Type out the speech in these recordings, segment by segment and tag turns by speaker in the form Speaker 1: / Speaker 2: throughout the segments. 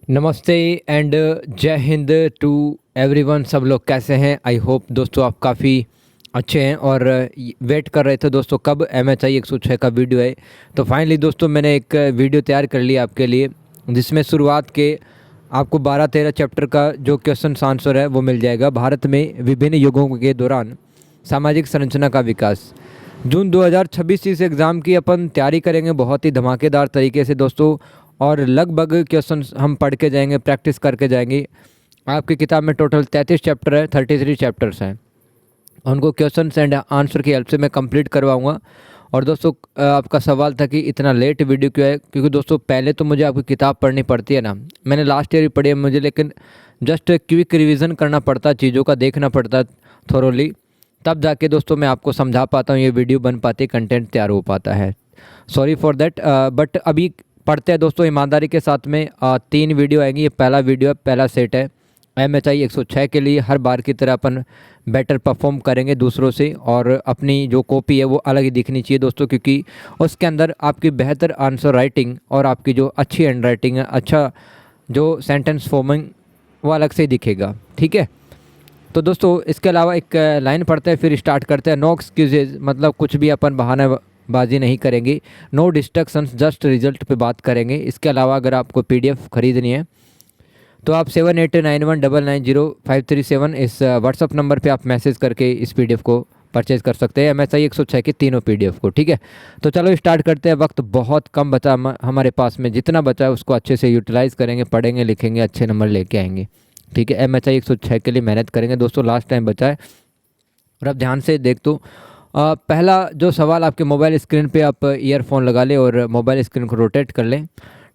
Speaker 1: नमस्ते एंड जय Hind to everyone. सब लोग कैसे हैं? आई होप दोस्तों आप काफ़ी अच्छे हैं और वेट कर रहे थे दोस्तों कब MHI 106 का वीडियो है। तो फाइनली दोस्तों मैंने एक वीडियो तैयार कर लिया आपके लिए, जिसमें शुरुआत के आपको 12-13 चैप्टर का जो क्वेश्चन आंसर है वो मिल जाएगा। भारत में विभिन्न युगों के दौरान सामाजिक संरचना का विकास, जून 2026 इस एग्ज़ाम की अपन तैयारी करेंगे बहुत ही धमाकेदार तरीके से दोस्तों। और लगभग क्वेश्चन हम पढ़ के जाएंगे, प्रैक्टिस करके जाएंगे। आपकी किताब में टोटल 33 चैप्टर है, 33 चैप्टर्स हैं। उनको क्वेश्चन एंड आंसर की हेल्प से मैं कंप्लीट करवाऊंगा। और दोस्तों आपका सवाल था कि इतना लेट वीडियो क्यों है, क्योंकि दोस्तों पहले तो मुझे आपकी किताब पढ़नी पड़ती है ना। मैंने लास्ट ईयर ही पढ़ी है मुझे, लेकिन जस्ट क्विक रिवीजन करना पड़ता, चीज़ों का देखना पड़ता थोरोली, तब जाके दोस्तों मैं आपको समझा पाता हूँ, ये वीडियो बन पाती, कंटेंट तैयार हो पाता है। Sorry for that. बट अभी पढ़ते हैं दोस्तों ईमानदारी के साथ में। 3 वीडियो आएंगी, ये पहला वीडियो है, पहला सेट है। MHI 106 के लिए हर बार की तरह अपन बेटर परफॉर्म करेंगे दूसरों से, और अपनी जो कॉपी है वो अलग ही दिखनी चाहिए दोस्तों, क्योंकि उसके अंदर आपकी बेहतर आंसर राइटिंग और आपकी जो अच्छी हैंड राइटिंग है, अच्छा जो सेंटेंस फॉर्मिंग, वो अलग से ही दिखेगा। ठीक है, तो दोस्तों इसके अलावा एक लाइन पढ़ते हैं फिर स्टार्ट करते हैं। नो एक्सक्यूजेज, मतलब कुछ भी अपन बहानाबाजी नहीं करेंगे। नो डिस्ट्रक्शंस, जस्ट रिजल्ट पे बात करेंगे। इसके अलावा अगर आपको PDF खरीदनी है तो आप 7891990537 इस व्हाट्सअप नंबर पे आप मैसेज करके इस PDF को परचेज़ कर सकते हैं, MHI 106 की तीनों PDF को। ठीक है, तो चलो स्टार्ट करते हैं। वक्त बहुत कम बचा हमारे पास में, जितना बचा है उसको अच्छे से यूटिलाइज़ करेंगे, पढ़ेंगे, लिखेंगे, अच्छे नंबर लेके आएंगे। ठीक है, MHI 106 के लिए मेहनत करेंगे दोस्तों, लास्ट टाइम बचा है। और अब ध्यान से देख तो पहला जो सवाल, आपके मोबाइल स्क्रीन पे आप ईयरफोन लगा लें और मोबाइल स्क्रीन को रोटेट कर लें।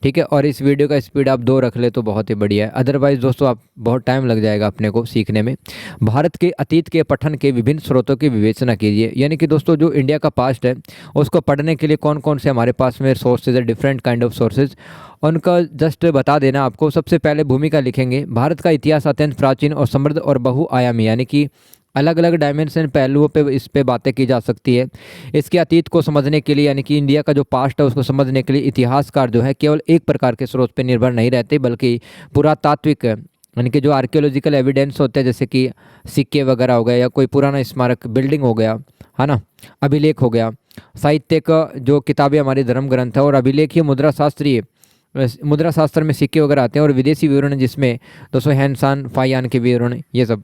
Speaker 1: ठीक है, और इस वीडियो का स्पीड आप 2 रख ले तो बहुत ही बढ़िया है, अदरवाइज़ दोस्तों आप बहुत टाइम लग जाएगा अपने को सीखने में। भारत के अतीत के पठन के विभिन्न स्रोतों की विवेचना कीजिए। यानी कि दोस्तों जो इंडिया का पास्ट है उसको पढ़ने के लिए कौन कौन से हमारे पास में सोर्सेज है, डिफरेंट काइंड ऑफ सोर्सेज, उनका जस्ट बता देना आपको। सबसे पहले भूमिका लिखेंगे। भारत का इतिहास अत्यंत प्राचीन और समृद्ध और बहुआयामी, यानी कि अलग अलग डायमेंशन पहलुओं पे इस पे बातें की जा सकती है। इसके अतीत को समझने के लिए, यानी कि इंडिया का जो पास्ट है उसको समझने के लिए इतिहासकार जो है केवल एक प्रकार के स्रोत पे निर्भर नहीं रहते, बल्कि पुरातात्विक, यानी कि जो आर्कियोलॉजिकल एविडेंस होते हैं, जैसे कि सिक्के वगैरह हो गए या कोई पुराना स्मारक बिल्डिंग हो गया, है ना, अभिलेख हो गया, साहित्य का जो किताबें हमारी धर्म ग्रंथ है, और अभिलेख, मुद्रा शास्त्रीय, मुद्रा शास्त्र में सिक्के वगैरह आते हैं, और विदेशी विवरण जिसमें दोस्तों हैंसान फायान के विवरण, ये सब।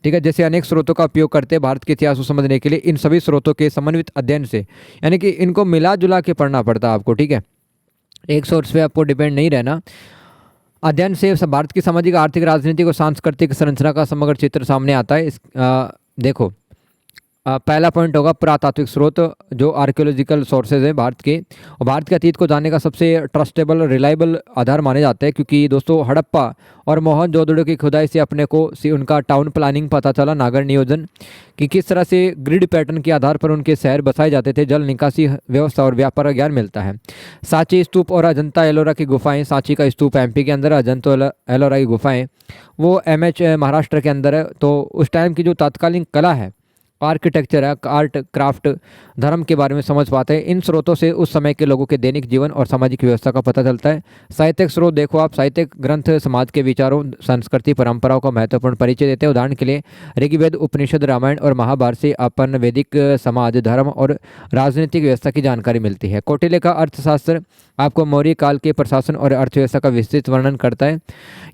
Speaker 1: ठीक है, जैसे अनेक स्रोतों का उपयोग करते हैं भारत के इतिहास को समझने के लिए। इन सभी स्रोतों के समन्वित अध्ययन से, यानी कि इनको मिला जुला के पढ़ना पड़ता है आपको। ठीक है, एक सोर्स पे आपको डिपेंड नहीं रहना। अध्ययन से भारत की सामाजिक, आर्थिक, राजनीतिक और सांस्कृतिक संरचना का समग्र चित्र सामने आता है। देखो, पहला पॉइंट होगा पुरातात्विक स्रोत, जो आर्कियोलॉजिकल सोर्सेज हैं भारत के। और भारत के अतीत को जानने का सबसे ट्रस्टेबल, रिलायबल आधार माने जाते हैं, क्योंकि दोस्तों हड़प्पा और मोहनजोदड़ो की खुदाई से अपने को उनका टाउन प्लानिंग पता चला, नागर नियोजन, कि किस तरह से ग्रिड पैटर्न के आधार पर उनके शहर बसाए जाते थे, जल निकासी व्यवस्था और व्यापार का ज्ञान मिलता है। सांची स्तूप और अजंता एलोरा की गुफाएं, सांची का स्तूप MP के अंदर है, अजंता एलोरा की गुफाएं वो MH महाराष्ट्र के अंदर है। तो उस टाइम की जो तत्कालीन कला है, आर्किटेक्चर है, आर्ट क्राफ्ट, धर्म के बारे में समझ पाते हैं। इन स्रोतों से उस समय के लोगों के दैनिक जीवन और सामाजिक व्यवस्था का पता चलता है। साहित्यिक स्रोत देखो आप, साहित्यिक ग्रंथ समाज के विचारों, संस्कृति, परंपराओं का महत्वपूर्ण परिचय देते हैं। उदाहरण के लिए ऋग्वेद, उपनिषद, रामायण और महाभारत से अपन वैदिक समाज, धर्म और राजनीतिक व्यवस्था की जानकारी मिलती है। कौटिल्य का अर्थशास्त्र आपको मौर्य काल के प्रशासन और अर्थव्यवस्था का विस्तृत वर्णन करता है।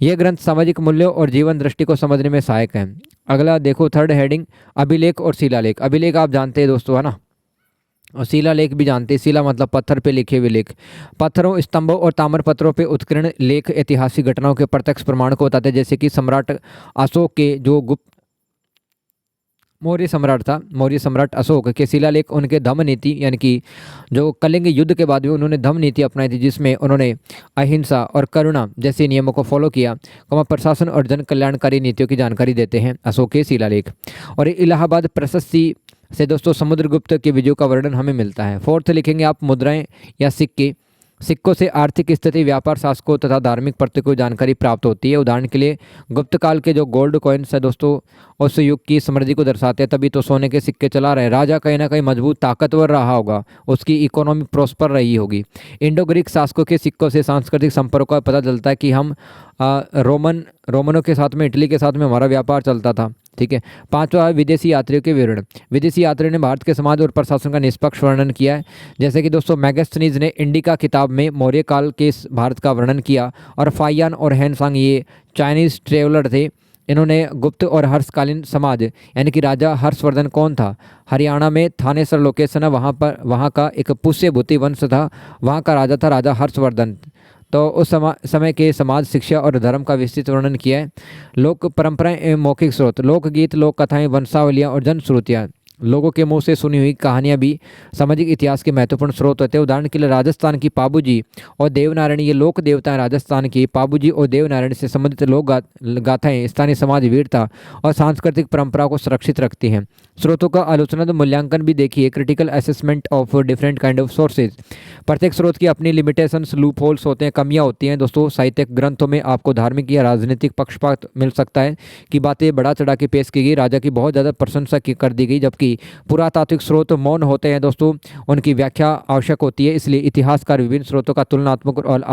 Speaker 1: यह ग्रंथ सामाजिक मूल्यों और जीवन दृष्टि को समझने में सहायक है। अगला देखो, थर्ड हेडिंग, अभिलेख और शिलालेख। अभिलेख आप जानते हैं दोस्तों, है ना, और शिलालेख भी जानते हैं। शिला मतलब पत्थर पे लिखे हुए लेख। पत्थरों, स्तंभों और ताम्रपत्रों पे उत्कीर्ण लेख ऐतिहासिक घटनाओं के प्रत्यक्ष प्रमाण को बताते हैं। जैसे कि सम्राट अशोक के जो गुप्त मौर्य सम्राट था, मौर्य सम्राट अशोक के शिलालेख उनके धम्म नीति, यानी कि जो कलिंग युद्ध के बाद भी उन्होंने धम्म नीति अपनाई थी, जिसमें उन्होंने अहिंसा और करुणा जैसे नियमों को फॉलो किया। प्रशासन और जन कल्याणकारी नीतियों की जानकारी देते हैं अशोक के शिलालेख। और इलाहाबाद प्रशस्ति से दोस्तों समुद्रगुप्त के विजयों का वर्णन हमें मिलता है। फोर्थ लिखेंगे आप, मुद्राएं या सिक्के। सिक्कों से आर्थिक स्थिति, व्यापार, शासकों तथा धार्मिक प्रतीकों की जानकारी प्राप्त होती है। उदाहरण के लिए गुप्त काल के जो गोल्ड कॉइन्स है दोस्तों, उस युग की समृद्धि को दर्शाते हैं, तभी तो सोने के सिक्के चला रहे हैं। राजा कहीं ना कहीं मजबूत ताकतवर रहा होगा, उसकी इकोनॉमी प्रॉस्पर रही होगी। इंडो ग्रीक शासकों के सिक्कों से सांस्कृतिक संपर्कों का पता चलता है कि हम रोमनों के साथ में, इटली के साथ में हमारा व्यापार चलता था। ठीक है। पांचवा है विदेशी यात्रियों के विवरण। विदेशी यात्रियों ने भारत के समाज और प्रशासन का निष्पक्ष वर्णन किया है। जैसे कि दोस्तों मैगस्थनीज ने इंडिका किताब में मौर्य काल के भारत का वर्णन किया, और फाइयान और हैनसांग ये चाइनीज ट्रेवलर थे, इन्होंने गुप्त और हर्षकालीन समाज यानी कि राजा हर्षवर्धन कौन था, हरियाणा में थानेसर लोकेशन है, वहाँ का एक पुष्यभूति वंश था, वहाँ का राजा था राजा हर्षवर्धन। तो उस समय के समाज, शिक्षा और धर्म का विस्तृत वर्णन किया है। लोक परंपराएं एवं मौखिक स्रोत। लोकगीत, लोक कथाएं, वंशावलियाँ और जनश्रुतियाँ, लोगों के मुंह से सुनी हुई कहानियाँ भी सामाजिक इतिहास के महत्वपूर्ण स्रोत होते हैं। उदाहरण के लिए राजस्थान की पाबूजी और देवनारायण, ये लोक देवता हैं राजस्थान की। पाबूजी और देवनारायण से संबंधित लोक गाथाएं स्थानीय समाज, वीरता और सांस्कृतिक परंपरा को सुरक्षित रखती हैं। स्रोतों का आलोचना तो मूल्यांकन भी देखिए, critical assessment of different kind of sources. प्रत्येक स्रोत की अपनी लिमिटेशंस, लूप होल्स होते हैं, कमियां होती हैं। दोस्तों साहित्यिक ग्रंथों में आपको धार्मिक या राजनीतिक पक्षपात मिल सकता है कि बातें बढ़ा चढ़ा के पेश की गई, राजा की बहुत ज़्यादा प्रशंसा कर दी गई, जबकि पुरातात्विक स्रोत मौन होते हैं दोस्तों, उनकी व्याख्या आवश्यक होती है। इसलिए इतिहासकार विभिन्न स्रोतों का तुलनात्मक और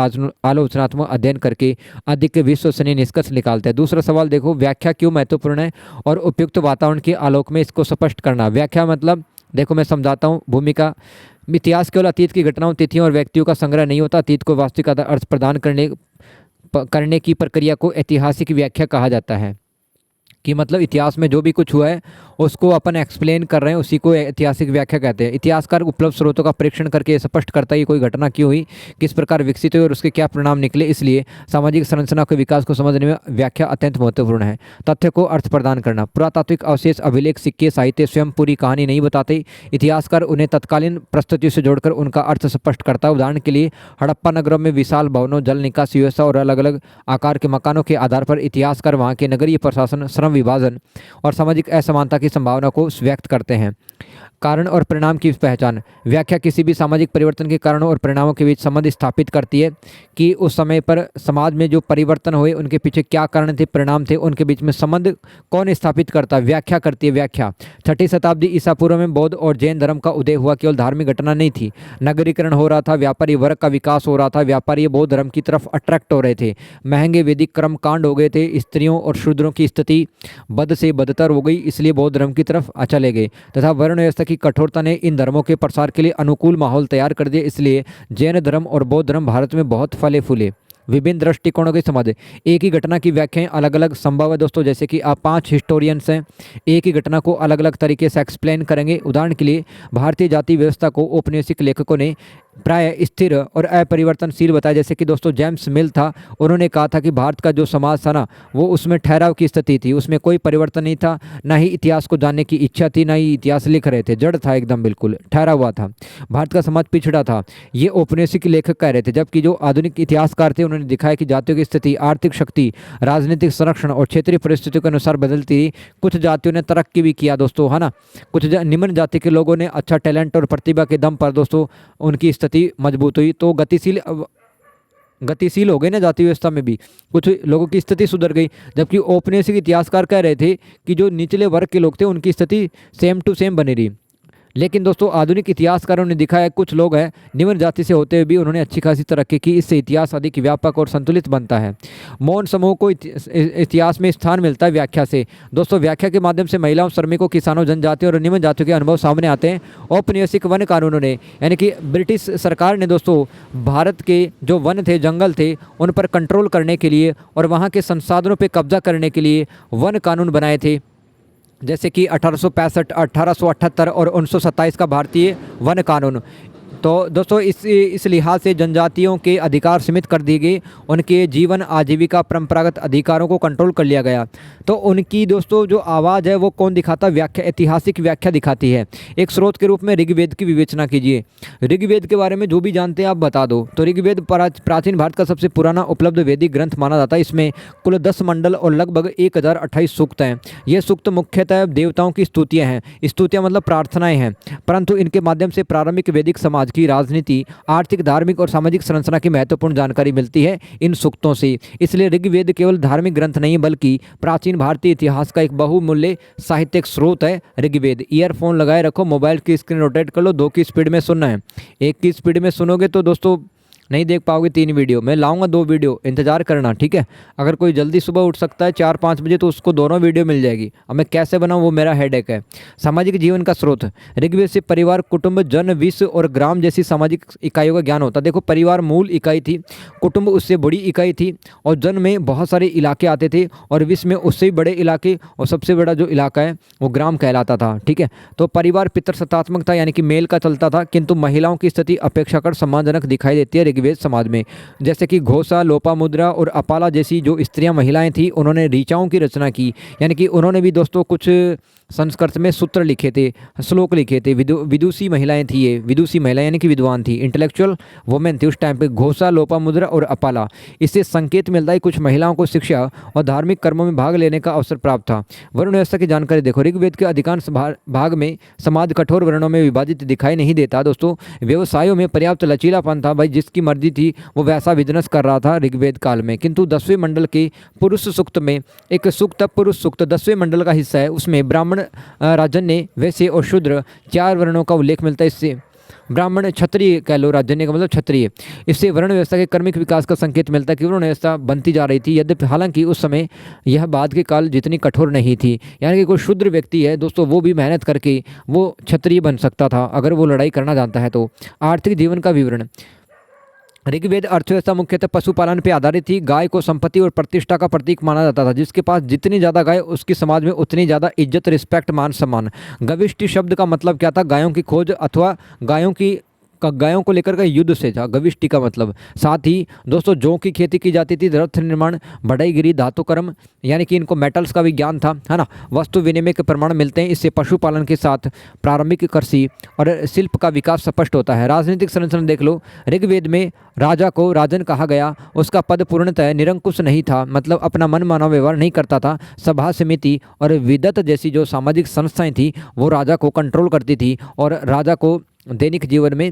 Speaker 1: आलोचनात्मक अध्ययन करके अधिक विश्वसनीय निष्कर्ष निकालते हैं। दूसरा सवाल देखो, व्याख्या क्यों महत्वपूर्ण है और उपयुक्त वातावरण के आलोक में इसको स्पष्ट करना। व्याख्या मतलब देखो मैं समझाता हूँ। भूमिका, इतिहास केवल अतीत की घटनाओं, तिथियों और व्यक्तियों का संग्रह नहीं होता। अतीत को वास्तविक अर्थ प्रदान करने की प्रक्रिया को ऐतिहासिक व्याख्या कहा जाता है। कि मतलब इतिहास में जो भी कुछ हुआ है उसको अपन एक्सप्लेन कर रहे हैं, उसी को ऐतिहासिक व्याख्या कहते हैं। इतिहासकार उपलब्ध स्रोतों का परीक्षण करके स्पष्ट करता है कि कोई घटना क्यों हुई, किस प्रकार विकसित हुई और उसके क्या परिणाम निकले। इसलिए सामाजिक संरचना के विकास को समझने में व्याख्या अत्यंत महत्वपूर्ण है। तथ्य को अर्थ प्रदान करना। पुरातात्विक अवशेष, अभिलेख, सिक्के, साहित्य स्वयं पूरी कहानी नहीं बताते। इतिहासकार उन्हें तत्कालीन परिस्थितियों से जोड़कर उनका अर्थ स्पष्ट करता है। उदाहरण के लिए हड़प्पा नगरों में विशाल भवनों, जल निकासी व्यवस्था और अलग अलग आकार के मकानों के आधार पर इतिहासकार वहाँ के नगरीय प्रशासन, श्रम विभाजन और सामाजिक असमानता की संभावना को व्यक्त करते हैं। कारण और परिणाम की पहचान। व्याख्या किसी भी सामाजिक परिवर्तन के कारणों और परिणामों के बीच संबंध स्थापित करती है कि उस समय पर समाज में जो परिवर्तन हुए उनके पीछे क्या कारण थे, परिणाम थे, उनके बीच में संबंध कौन स्थापित करता है, व्याख्या करती है। व्याख्या 6ठी शताब्दी ईसा पूर्व में बौद्ध और जैन धर्म का उदय हुआ, केवल धार्मिक घटना नहीं थी। नगरीकरण हो रहा था, व्यापारी वर्ग का विकास हो रहा था, व्यापारी बौद्ध धर्म की तरफ अट्रैक्ट हो रहे थे, महंगे वैदिक कर्म कांड हो गए थे, स्त्रियों और शूद्रों की स्थिति बद से बदतर हो गई, इसलिए बौद्ध धर्म की तरफ चले गए, तथा वर्ण व्यवस्था की कठोरता ने इन धर्मों के प्रसार के लिए अनुकूल माहौल तैयार कर दिया। इसलिए जैन धर्म और बौद्ध धर्म भारत में बहुत फले फूले। विभिन्न दृष्टिकोणों की समझ। एक ही घटना की व्याख्याएं अलग अलग संभव है दोस्तों, जैसे कि आप 5 हिस्टोरियंस हैं, एक ही घटना को अलग अलग तरीके से एक्सप्लेन करेंगे। उदाहरण के लिए भारतीय जाति व्यवस्था को औपनिवेशिक लेखकों ने प्राय स्थिर और अपरिवर्तनशील बताया। जैसे कि दोस्तों जेम्स मिल था, उन्होंने कहा था कि भारत का जो समाज था ना, वो उसमें ठहराव की स्थिति थी, उसमें कोई परिवर्तन नहीं था, ना ही इतिहास को जानने की इच्छा थी, ना ही इतिहास लिख रहे थे, जड़ था एकदम, बिल्कुल ठहरा हुआ था। भारत का समाज पिछड़ा था, ये औपनिवेशिक लेखक कह रहे थे। जबकि जो आधुनिक इतिहासकार थे उन्होंने दिखाया कि जातियों की स्थिति, आर्थिक शक्ति, राजनीतिक संरक्षण और क्षेत्रीय परिस्थितियों के अनुसार बदलती रही। कुछ जातियों ने तरक्की भी किया दोस्तों, है ना। कुछ निम्न जाति के लोगों ने अच्छा टैलेंट और प्रतिभा के दम पर दोस्तों उनकी स्थिति मजबूत हुई, तो गतिशील हो गए ना जाति व्यवस्था में भी, कुछ लोगों की स्थिति सुधर गई। जबकि औपनिवेशिक इतिहासकार कह रहे थे कि जो निचले वर्ग के लोग थे उनकी स्थिति सेम टू सेम बनी रही। लेकिन दोस्तों आधुनिक इतिहासकारों ने दिखाया कुछ लोग हैं निम्न जाति से होते हुए भी उन्होंने अच्छी खासी तरक्की की, इससे इतिहास अधिक व्यापक और संतुलित बनता है। मौन समूह को इतिहास में स्थान मिलता है व्याख्या से। दोस्तों व्याख्या के माध्यम से महिलाओं, श्रमिकों, किसानों, जनजातियों और निम्न जातियों के अनुभव सामने आते हैं। औपनिवेशिक वन कानूनों ने, यानी कि ब्रिटिश सरकार ने दोस्तों भारत के जो वन थे, जंगल थे, उन पर कंट्रोल करने के लिए और वहाँ के संसाधनों पर कब्जा करने के लिए वन कानून बनाए थे। जैसे कि 1865, 1878 और 1927 का भारतीय वन कानून। तो दोस्तों इस लिहाज से जनजातियों के अधिकार सीमित कर दिए गए, उनके जीवन, आजीविका, परंपरागत अधिकारों को कंट्रोल कर लिया गया। तो उनकी दोस्तों जो आवाज़ है वो कौन दिखाता, व्याख्या, ऐतिहासिक व्याख्या दिखाती है। एक स्रोत के रूप में ऋग्वेद की विवेचना कीजिए। ऋग्वेद के बारे में जो भी जानते हैं आप बता दो। तो ऋग्वेद प्राचीन भारत का सबसे पुराना उपलब्ध वैदिक ग्रंथ माना जाता है। इसमें कुल 10 मंडल और लगभग 1028 सूक्त हैं। ये सूक्त मुख्यतः देवताओं की स्तुतियाँ हैं। स्तुतियाँ मतलब प्रार्थनाएँ हैं, परंतु इनके माध्यम से प्रारंभिक वैदिक समाज की राजनीति, आर्थिक, धार्मिक और सामाजिक संरचना की महत्वपूर्ण जानकारी मिलती है इन सूक्तों से। इसलिए ऋग्वेद केवल धार्मिक ग्रंथ नहीं बल्कि प्राचीन भारतीय इतिहास का एक बहुमूल्य साहित्यिक स्रोत है ऋग्वेद। ईयरफोन लगाए रखो, मोबाइल की स्क्रीन रोटेट कर लो, 2 की स्पीड में सुनना है। 1 की स्पीड में सुनोगे तो दोस्तों नहीं देख पाओगे 3 वीडियो। मैं लाऊंगा 2 वीडियो, इंतजार करना, ठीक है। अगर कोई जल्दी सुबह उठ सकता है 4-5 बजे तो उसको दोनों वीडियो मिल जाएगी। अब मैं कैसे बनाऊँ वो मेरा हेडेक है। सामाजिक जीवन का स्रोत, ऋग्वेद से परिवार, कुटुंब, जन, विश्व और ग्राम जैसी सामाजिक इकाइयों का ज्ञान होता है। देखो, परिवार मूल इकाई थी, कुटुंब उससे बड़ी इकाई थी, और जन में बहुत सारे इलाके आते थे, और विश्व में उससे भी बड़े इलाके, और सबसे बड़ा जो इलाका है वो ग्राम कहलाता था, ठीक है। तो परिवार पितृसत्तात्मक था, यानी कि मेल का चलता था, किंतु महिलाओं की स्थिति अपेक्षाकृत सम्मानजनक दिखाई देती है ऋग्वेद समाज में। जैसे कि घोषा, लोपामुद्रा और अपाला जैसी जो स्त्रियां, महिलाएं थी, उन्होंने ऋचाओं की रचना की, यानी कि उन्होंने भी दोस्तों कुछ संस्कृत में सूत्र लिखे थे, श्लोक लिखे थे। विदुषी महिलाएं थी, ये विदुषी महिलाएं यानी कि विद्वान थी, इंटेलेक्चुअल वुमेन थी उस टाइम पे। घोषा, लोपामुद्रा और अपाला, इससे संकेत मिलता है कुछ महिलाओं को शिक्षा और धार्मिक कर्मों में भाग लेने का अवसर प्राप्त था। वर्ण व्यवस्था की जानकारी देखो, ऋग्वेद के अधिकांश भाग में समाज कठोर वर्णों में विभाजित दिखाई नहीं देता दोस्तों। व्यवसायों में पर्याप्त लचीलापन था, भाई जिसकी मर्जी थी वो वैसा बिजनेस कर रहा था ऋग्वेद काल में। किंतु 10वें मंडल के पुरुष सूक्त में एक सूक्त, पुरुष सूक्त 10वें मंडल का हिस्सा है, उसमें ब्राह्मण, राजन्य, वैश्य और शूद्र 4 वर्णों का उल्लेख मिलता है। इससे ब्राह्मण, क्षत्रिय कह लो, राजन्य का मतलब क्षत्रिय। इससे वर्ण व्यवस्था के क्रमिक विकास का संकेत मिलता है कि वर्ण व्यवस्था बनती जा रही थी, यद्यपि हालांकि उस समय यह बाद के काल जितनी कठोर नहीं थी। यानी कि कोई शूद्र व्यक्ति है दोस्तों, वो भी मेहनत करके वो क्षत्रिय बन सकता था अगर वो लड़ाई करना जानता है तो। आर्थिक जीवन का विवरण, ऋग्वेद अर्थव्यवस्था मुख्यतः पशुपालन पर आधारित थी। गाय को संपत्ति और प्रतिष्ठा का प्रतीक माना जाता था। जिसके पास जितनी ज़्यादा गाय, उसकी समाज में उतनी ज़्यादा इज्जत, रिस्पेक्ट, मान सम्मान। गविष्टि शब्द का मतलब क्या था, गायों की खोज अथवा गायों को लेकर का युद्ध से था गविष्टि का मतलब। साथ ही दोस्तों जौ की खेती की जाती थी, रथ निर्माण, बढ़ईगिरी, धातु कर्म, यानी कि इनको मेटल्स का भी ज्ञान था, है ना। वस्तु विनिमय के प्रमाण मिलते हैं। इससे पशुपालन के साथ प्रारंभिक कृषि और शिल्प का विकास स्पष्ट होता है। राजनीतिक संरचना देख लो, ऋग्वेद में राजा को राजन कहा गया। उसका पद पूर्णतः निरंकुश नहीं था, मतलब अपना मन माना व्यवहार नहीं करता था। सभा, समिति और विदत जैसी जो सामाजिक संस्थाएं थी वो राजा को कंट्रोल करती थी और राजा को दैनिक जीवन में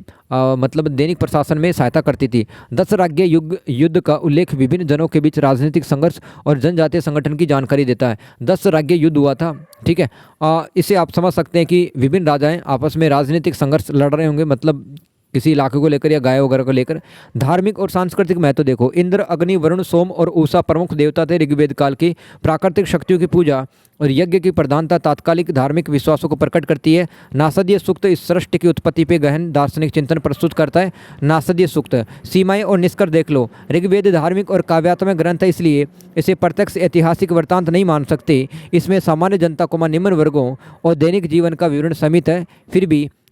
Speaker 1: मतलब दैनिक प्रशासन में सहायता करती थी। 10 राज्य युद्ध का उल्लेख विभिन्न जनों के बीच राजनीतिक संघर्ष और जनजातीय संगठन की जानकारी देता है। 10 राज्य युद्ध हुआ था, ठीक है। इसे आप समझ सकते हैं कि विभिन्न राजाएं आपस में राजनीतिक संघर्ष लड़ रहे होंगे, मतलब किसी इलाके को लेकर या गाय वगैरह को लेकर। धार्मिक और सांस्कृतिक महत्व देखो, इंद्र, अग्नि, वरुण, सोम और उषा प्रमुख देवता थे ऋग्वेद काल की। प्राकृतिक शक्तियों की पूजा और यज्ञ की प्रधानता तात्कालिक धार्मिक विश्वासों को प्रकट करती है। नासदीय सूक्त इस सृष्टि की उत्पत्ति पे गहन दार्शनिक चिंतन प्रस्तुत करता है। नासदीय सूक्त, सीमाएं और निष्कर्ष देख लो, ऋग्वेद धार्मिक और काव्यात्मक ग्रंथ है, इसलिए इसे प्रत्यक्ष ऐतिहासिक वृत्तांत नहीं मान सकते। इसमें सामान्य जनता को निम्न वर्गों और दैनिक जीवन का विवरण समित है।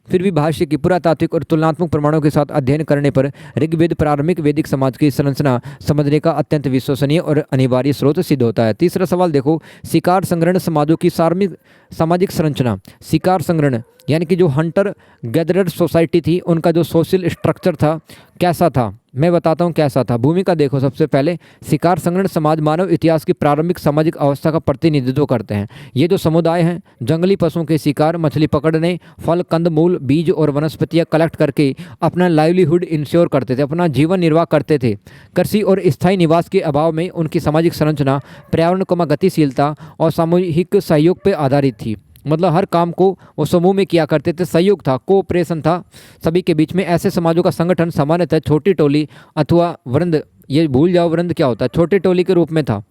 Speaker 1: फिर भी भाष्य की पुरातात्विक और तुलनात्मक प्रमाणों के साथ अध्ययन करने पर ऋग्वेद प्रारंभिक वैदिक समाज की संरचना समझने का अत्यंत विश्वसनीय और अनिवार्य स्रोत सिद्ध होता है। तीसरा सवाल देखो, शिकार संग्रहण समाजों की सामाजिक संरचना। शिकार संग्रहण यानी कि जो हंटर गैदरर सोसाइटी थी, उनका जो सोशल स्ट्रक्चर था कैसा था, मैं बताता हूँ कैसा था। भूमिका देखो, सबसे पहले शिकार संग्रहण समाज मानव इतिहास की प्रारंभिक सामाजिक अवस्था का प्रतिनिधित्व करते हैं। ये जो समुदाय हैं जंगली पशुओं के शिकार, मछली पकड़ने, फल, कंद मूल, बीज और वनस्पतियाँ कलेक्ट करके अपना लाइवलीहुड इंश्योर करते थे, अपना जीवन निर्वाह करते थे। कृषि और स्थायी निवास के अभाव में उनकी सामाजिक संरचना पर्यावरण, गतिशीलता और सामूहिक सहयोग पर आधारित थी। मतलब हर काम को वो समूह में किया करते थे, सहयोग था, कोऑपरेशन था सभी के बीच में। ऐसे समाजों का संगठन सामान्यतः छोटी टोली अथवा वृंद, ये भूल जाओ वृंद क्या होता है, छोटे टोली के रूप में था।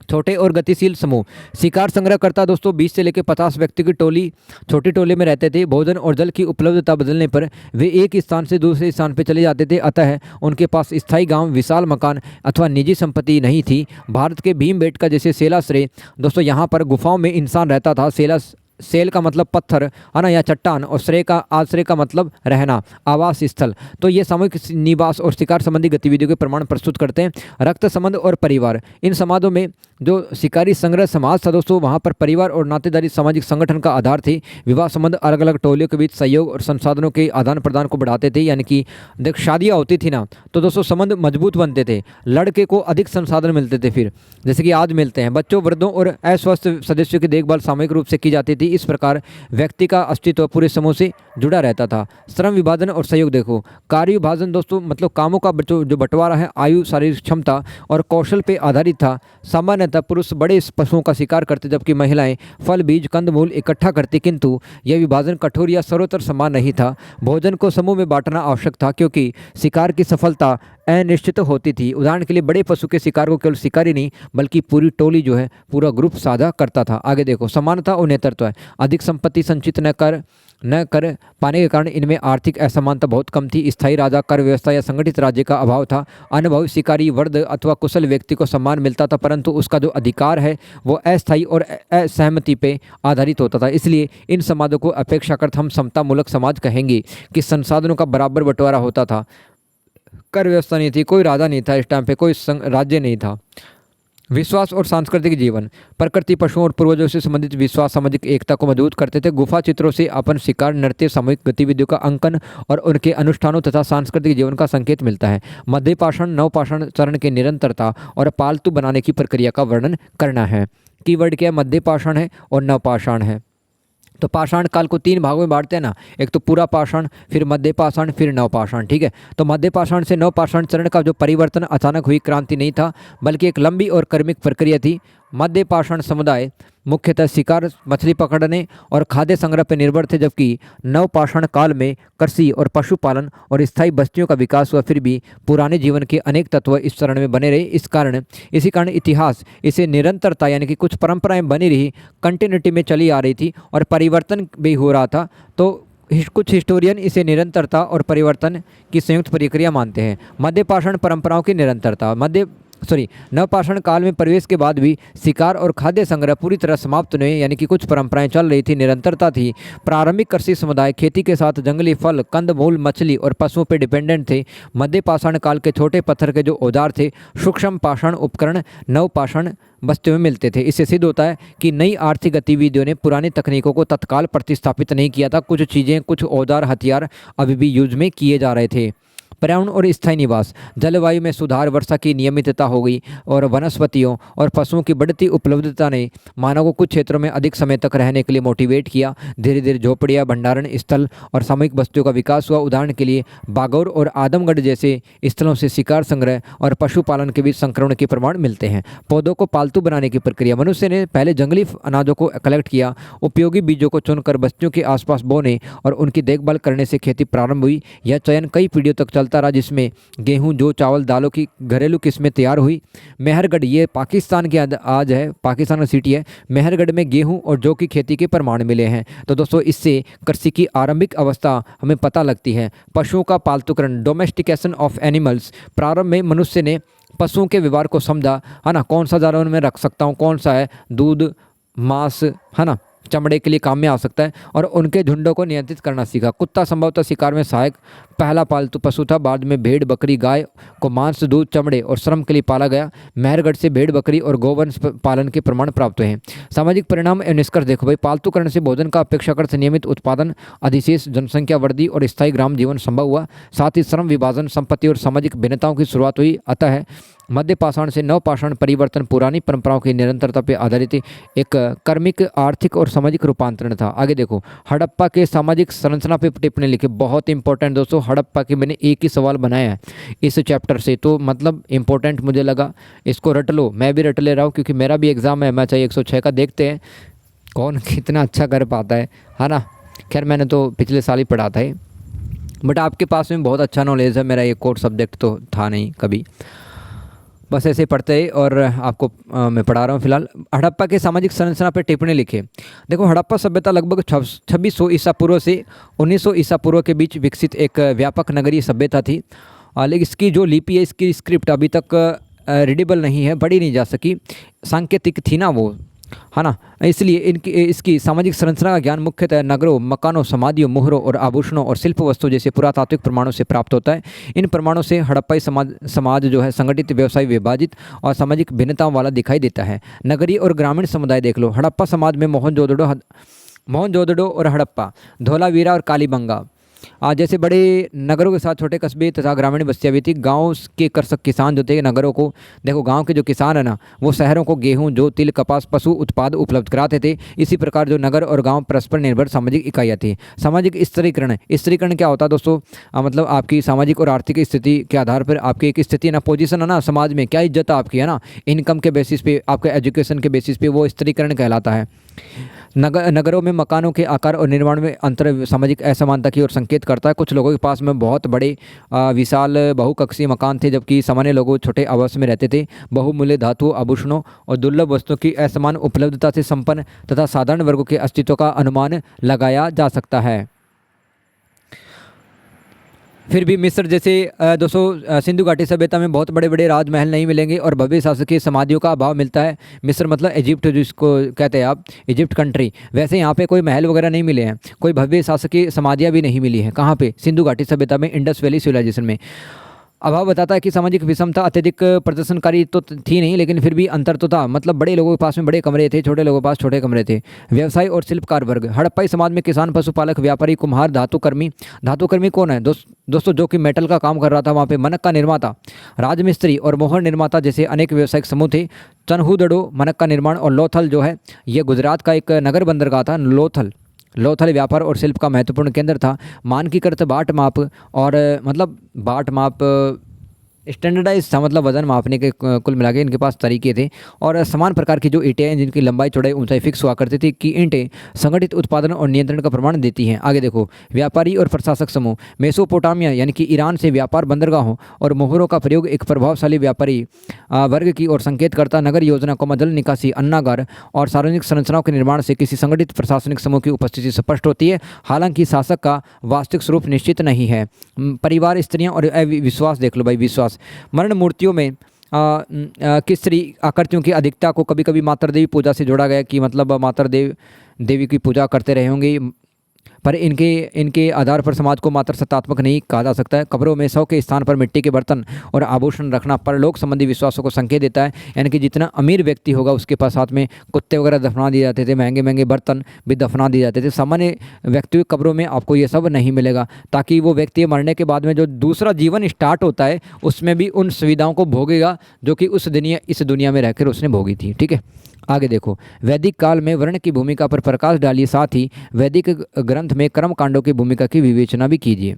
Speaker 1: छोटे और गतिशील समूह। शिकार संग्रह करता दोस्तों 20 से लेकर 50 व्यक्ति की टोली, छोटी टोली में रहते थे। भोजन और जल की उपलब्धता बदलने पर वे एक स्थान से दूसरे स्थान पर चले जाते थे, अतः उनके पास स्थायी गांव, विशाल मकान अथवा निजी संपत्ति नहीं थी। भारत के भीमबेटका जैसे शैलाश्रय दोस्तों, यहाँ पर गुफाओं में इंसान रहता था। सेल का मतलब पत्थर है ना, या चट्टान, और श्रेय का आश्रय का मतलब रहना, आवास स्थल। तो ये सामूहिक निवास और शिकार संबंधी गतिविधियों के प्रमाण प्रस्तुत करते हैं। रक्त संबंध और परिवार, इन समाजों में जो शिकारी संग्रह समाज था दोस्तों, वहाँ पर परिवार और नातेदारी सामाजिक संगठन का आधार थी। विवाह संबंध अलग अलग टोलियों के बीच सहयोग और संसाधनों के आदान प्रदान को बढ़ाते थे। यानी कि देख शादियाँ होती थी ना, तो दोस्तों संबंध मजबूत बनते थे, लड़के को अधिक संसाधन मिलते थे फिर, जैसे कि आज मिलते हैं। बच्चों, वृद्धों और अस्वस्थ सदस्यों की देखभाल सामूहिक रूप से की जाती थी। इस प्रकार व्यक्ति का अस्तित्व पूरे समूह से जुड़ा रहता था। श्रम विभाजन और सहयोग देखो, कार्य विभाजन दोस्तों मतलब कामों का जो बंटवारा है आयु, शारीरिक क्षमता और कौशल पे आधारित था। सामान्यतः पुरुष बड़े पशुओं का शिकार करते, जबकि महिलाएं फल, बीज, कंदमूल इकट्ठा करती, किंतु यह विभाजन कठोर या सर्वोत्तर समान नहीं था। भोजन को समूह में बांटना आवश्यक था, क्योंकि शिकार की सफलता अनिश्चित होती थी। उदाहरण के लिए बड़े पशु के शिकार को केवल शिकारी नहीं बल्कि पूरी टोली जो है, पूरा ग्रुप साझा करता था। आगे देखो, समानता और नेतृत्व है। अधिक संपत्ति संचित न कर पाने के कारण इनमें आर्थिक असमानता बहुत कम थी। स्थायी राजा, कर व्यवस्था या संगठित राज्य का अभाव था। अनुभवी शिकारी वर्ग अथवा कुशल व्यक्ति को सम्मान मिलता था, परंतु उसका जो अधिकार है वो अस्थायी और असहमति पे आधारित होता था। इसलिए इन समाजों को अपेक्षाकृत हम समतामूलक समाज कहेंगे कि संसाधनों का बराबर बंटवारा होता था। कर व्यवस्था नहीं थी, कोई राजा नहीं था इस टाइम पे, कोई राज्य नहीं था। विश्वास और सांस्कृतिक जीवन, प्रकृति, पशुओं और पूर्वजों से संबंधित विश्वास सामाजिक एकता को मजबूत करते थे। गुफा चित्रों से अपन शिकार, नृत्य, सामूहिक गतिविधियों का अंकन और उनके अनुष्ठानों तथा सांस्कृतिक जीवन का संकेत मिलता है। मध्यपाषाण, नवपाषाण चरण की निरंतरता और पालतू बनाने की प्रक्रिया का वर्णन करना है। कीवर्ड क्या है? मध्यपाषाण है और नवपाषाण है। तो पाषाण काल को 3 भागों में बांटते हैं ना, एक तो पूरा पाषाण, फिर मध्य पाषाण, फिर नवपाषाण। ठीक है, तो मध्य पाषाण से नवपाषाण चरण का जो परिवर्तन अचानक हुई क्रांति नहीं था, बल्कि एक लंबी और कर्मिक प्रक्रिया थी। मध्य पाषाण समुदाय मुख्यतः शिकार, मछली पकड़ने और खाद्य संग्रह पर निर्भर थे, जबकि नवपाषाण काल में कृषि और पशुपालन और स्थायी बस्तियों का विकास हुआ। फिर भी पुराने जीवन के अनेक तत्व इस चरण में बने रहे। इसी कारण इतिहास इसे निरंतरता यानी कि कुछ परंपराएं बनी रही, कंटिन्यूटी में चली आ रही थी और परिवर्तन भी हो रहा था। तो कुछ हिस्टोरियन इसे निरंतरता और परिवर्तन की संयुक्त प्रक्रिया मानते हैं। मध्यपाषाण परंपराओं की निरंतरता, नवपाषाण काल में प्रवेश के बाद भी शिकार और खाद्य संग्रह पूरी तरह समाप्त नहीं, यानी कि कुछ परंपराएं चल रही थी, निरंतरता थी। प्रारंभिक कृषि समुदाय खेती के साथ जंगली फल, कंदमूल, मछली और पशुओं पर डिपेंडेंट थे। मध्य पाषाण काल के छोटे पत्थर के जो औजार थे, सूक्ष्म पाषाण उपकरण नवपाषाण बस्तियों में मिलते थे। इससे सिद्ध होता है कि नई आर्थिक गतिविधियों ने पुरानी तकनीकों को तत्काल प्रतिस्थापित नहीं किया था। कुछ चीज़ें, कुछ औजार, हथियार अभी भी यूज में किए जा रहे थे। पर्यावरण और स्थायी निवास, जलवायु में सुधार, वर्षा की नियमितता हो गई और वनस्पतियों और पशुओं की बढ़ती उपलब्धता ने मानव को कुछ क्षेत्रों में अधिक समय तक रहने के लिए मोटिवेट किया। धीरे धीरे झोपड़ियाँ, भंडारण स्थल और सामूहिक बस्तियों का विकास हुआ। उदाहरण के लिए बागौर और आदमगढ़ जैसे स्थलों से शिकार, संग्रह और पशुपालन के बीच संक्रमण के प्रमाण मिलते हैं। पौधों को पालतू बनाने की प्रक्रिया, मनुष्य ने पहले जंगली अनाजों को कलेक्ट किया, उपयोगी बीजों को चुनकर बस्तियों के आसपास बोने और उनकी देखभाल करने से खेती प्रारंभ हुई। यह चयन कई पीढ़ियों तक चलता रहा, जिसमें गेहूं, जौ, चावल, दालों की घरेलू किस्में तैयार हुई। मेहरगढ़, ये पाकिस्तान की आज है, पाकिस्तान की सिटी है। मेहरगढ़ में गेहूं और जौ की खेती के प्रमाण मिले हैं। तो दोस्तों इससे कृषि की आरंभिक अवस्था हमें पता लगती है। पशुओं का पालतूकरण, डोमेस्टिकेशन ऑफ एनिमल्स, प्रारंभ में मनुष्य ने पशुओं के व्यवहार को समझा, है ना, कौन सा जानवर में रख सकता हूँ, कौन सा है दूध, मांस, है ना, चमड़े के लिए काम में आ सकता है, और उनके झुंडों को नियंत्रित करना सीखा। कुत्ता संभवतः शिकार में सहायक पहला पालतू पशु था। बाद में भेड़, बकरी, गाय को मांस, दूध, चमड़े और श्रम के लिए पाला गया। मेहरगढ़ से भेड़, बकरी और गोवंश पालन के प्रमाण प्राप्त हुए हैं। सामाजिक परिणाम एवं निष्कर्ष देखो भाई, पालतूकरण से भोजन का अपेक्षाकृत नियमित उत्पादन, अधिशेष जनसंख्या वृद्धि और स्थायी ग्राम जीवन संभव हुआ। साथ ही श्रम विभाजन, संपत्ति और सामाजिक भिन्नताओं की शुरुआत हुई। अतः मध्य पाषाण से नवपाषाण परिवर्तन पुरानी परंपराओं की निरंतरता पर आधारित एक कर्मिक, आर्थिक और सामाजिक रूपांतरण था। आगे देखो, हड़प्पा के सामाजिक संरचना पे टिप्पणी लिखी, बहुत इंपॉर्टेंट दोस्तों। हड़प्पा के मैंने एक ही सवाल बनाया है इस चैप्टर से, तो मतलब इंपॉर्टेंट मुझे लगा, इसको रट लो। मैं भी रट ले रहा हूँ क्योंकि मेरा भी एग्जाम है MHI 106 का। देखते हैं कौन कितना अच्छा कर पाता है ना। खैर मैंने तो पिछले साल ही पढ़ा था, बट आपके पास में बहुत अच्छा नॉलेज है। मेरा ये कोर सब्जेक्ट तो था नहीं कभी, बस ऐसे पढ़ते ही, और आपको मैं पढ़ा रहा हूँ फिलहाल। हड़प्पा के सामाजिक संरचना पर टिप्पणी लिखे। देखो, हड़प्पा सभ्यता लगभग 2600 ईसा पूर्व से 1900 ईसा पूर्व के बीच विकसित एक व्यापक नगरीय सभ्यता थी। लेकिन इसकी जो लिपि है, इसकी स्क्रिप्ट अभी तक रीडेबल नहीं है, पढ़ी नहीं जा सकी। सांकेतिक थी ना वो, है ना। इसलिए इसकी सामाजिक संरचना का ज्ञान मुख्यतः नगरों, मकानों, समाधियों, मोहरों और आभूषणों और शिल्प वस्तु जैसे पुरातात्विक प्रमाणों से प्राप्त होता है। इन प्रमाणों से हड़प्पाई समाज जो है संगठित, व्यवसाय, विभाजित और सामाजिक भिन्नताओं वाला दिखाई देता है। नगरीय और ग्रामीण समुदाय देख लो। हड़प्पा समाज में मोहनजोदड़ो और हड़प्पा, धोलावीरा और कालीबंगा जैसे बड़े नगरों के साथ छोटे कस्बे तथा ग्रामीण बस्तियाँ भी थी। गाँव के कृषक किसान जो थे नगरों को, देखो गांव के जो किसान है ना, वो शहरों को गेहूं, जो तिल, कपास, पशु उत्पाद उपलब्ध कराते थे। इसी प्रकार जो नगर और गांव परस्पर निर्भर सामाजिक इकाइयाँ थी। सामाजिक स्त्रीकरण क्या होता है दोस्तों? मतलब आपकी सामाजिक और आर्थिक स्थिति के आधार पर आपकी एक स्थिति ना, पोजीशन है ना समाज में, क्या इज्जत है आपकी, है ना, इनकम के बेसिस पे, आपके एजुकेशन के बेसिस पे, वो स्त्रीकरण कहलाता है। नगरों में मकानों के आकार और निर्माण में अंतर सामाजिक असमानता की ओर संकेत करता है। कुछ लोगों के पास में बहुत बड़े विशाल बहुकक्षीय मकान थे, जबकि सामान्य लोग छोटे आवास में रहते थे। बहुमूल्य धातुओं, आभूषणों और दुर्लभ वस्तुओं की असमान उपलब्धता से संपन्न तथा साधारण वर्गों के अस्तित्व का अनुमान लगाया जा सकता है। फिर भी मिस्र जैसे दोस्तों सिंधु घाटी सभ्यता में बहुत बड़े बड़े राजमहल नहीं मिलेंगे और भव्य शासकीय समाधियों का अभाव मिलता है। मिस्र मतलब इजिप्ट, जिसको कहते हैं आप इजिप्ट कंट्री, वैसे यहाँ पे कोई महल वगैरह नहीं मिले हैं, कोई भव्य शासकीय समाधियाँ भी नहीं मिली हैं। कहाँ पे? सिंधु घाटी सभ्यता में, इंडस वैली सिविलाइजेशन में। अभाव बताता है कि सामाजिक विषमता अत्यधिक प्रदर्शनकारी तो थी नहीं, लेकिन फिर भी अंतर तो था। मतलब बड़े लोगों के पास में बड़े कमरे थे, छोटे लोगों के पास छोटे कमरे थे। व्यवसाय और शिल्पकार वर्ग। हड़प्पाई समाज में किसान, पशुपालक, व्यापारी, कुम्हार, धातुकर्मी कौन है दोस्तों? जो कि मेटल का काम कर रहा था वहाँ पे, मनक का निर्माता, राजमिस्त्री और मोहर निर्माता जैसे अनेक व्यावसायिक समूह थे। चनहुदड़ो मनक का निर्माण और लोथल जो है, ये गुजरात का एक नगर बंदरगाह था। लोथल व्यापार और शिल्प का महत्वपूर्ण केंद्र था। मानकीकृत बाट माप और मतलब बाट माप स्टैंडर्डाइज था, मतलब वजन मापने के कुल मिला के इनके पास तरीके थे। और समान प्रकार की जो ईंटें हैं, जिनकी लंबाई, चौड़ाई, ऊंचाई फिक्स हुआ करती थी, कि ईंटें संगठित उत्पादन और नियंत्रण का प्रमाण देती हैं। आगे देखो, व्यापारी और प्रशासक समूह। मेसोपोटामिया यानी कि ईरान से व्यापार बंदरगाहों और मोहरों का प्रयोग एक प्रभावशाली व्यापारी वर्ग की ओर संकेत करता। नगर योजना को जल निकासी, अन्नागार और सार्वजनिक संरचनाओं के निर्माण से किसी संगठित प्रशासनिक समूह की उपस्थिति स्पष्ट होती है, हालांकि शासक का वास्तविक स्वरूप निश्चित नहीं है। परिवार, स्त्रियाँ और विश्वास देख लो भाई, विश्वास। मरण मूर्तियों में किस स्त्री आकृतियों की अधिकता को कभी कभी मातृ देवी पूजा से जोड़ा गया, कि मतलब मातृ देवी की पूजा करते रहे होंगे, पर इनके आधार पर समाज को मात्र सत्तात्मक नहीं कहा जा सकता है। कब्रों में शव के स्थान पर मिट्टी के बर्तन और आभूषण रखना परलोक संबंधी विश्वासों को संकेत देता है। यानी कि जितना अमीर व्यक्ति होगा उसके पास साथ में कुत्ते वगैरह दफना दिए जाते थे, महंगे महंगे बर्तन भी दफना दिए जाते थे। सामान्य व्यक्ति की कब्रों में आपको ये सब नहीं मिलेगा, ताकि वो व्यक्ति मरने के बाद में जो दूसरा जीवन स्टार्ट होता है उसमें भी उन सुविधाओं को भोगेगा जो कि इस दुनिया में रहकर उसने भोगी थी। ठीक है, आगे देखो, वैदिक काल में वर्ण की भूमिका पर प्रकाश डालिए, साथ ही वैदिक ग्रंथ में कर्म कांडों की भूमिका की विवेचना भी कीजिए।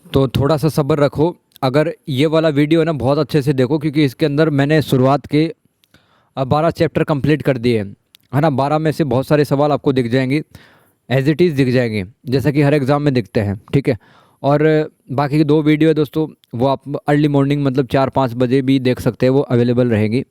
Speaker 1: तो थोड़ा सा सब्र रखो, अगर ये वाला वीडियो है ना बहुत अच्छे से देखो, क्योंकि इसके अंदर मैंने शुरुआत के 12 चैप्टर कंप्लीट कर दिए है ना। 12 में से बहुत सारे सवाल आपको दिख जाएंगे, एज इट इज़ दिख जाएंगे, जैसा कि हर एग्ज़ाम में दिखते हैं। ठीक है, और बाकी की 2 वीडियो है दोस्तों, वो आप अर्ली मॉर्निंग मतलब 4-5 बजे भी देख सकते हैं, वो अवेलेबल रहेगी।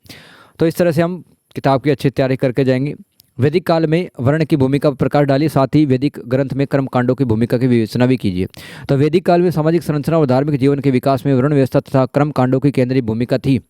Speaker 1: तो इस तरह से हम किताब की अच्छी तैयारी करके जाएंगे। वैदिक काल में वर्ण की भूमिका पर प्रकाश डालिए, साथ ही वैदिक ग्रंथ में कर्म कांडों की भूमिका की विवेचना भी कीजिए। तो वैदिक काल में सामाजिक संरचना और धार्मिक जीवन के विकास में वर्ण व्यवस्था तथा कर्म कांडों की केंद्रीय भूमिका थी।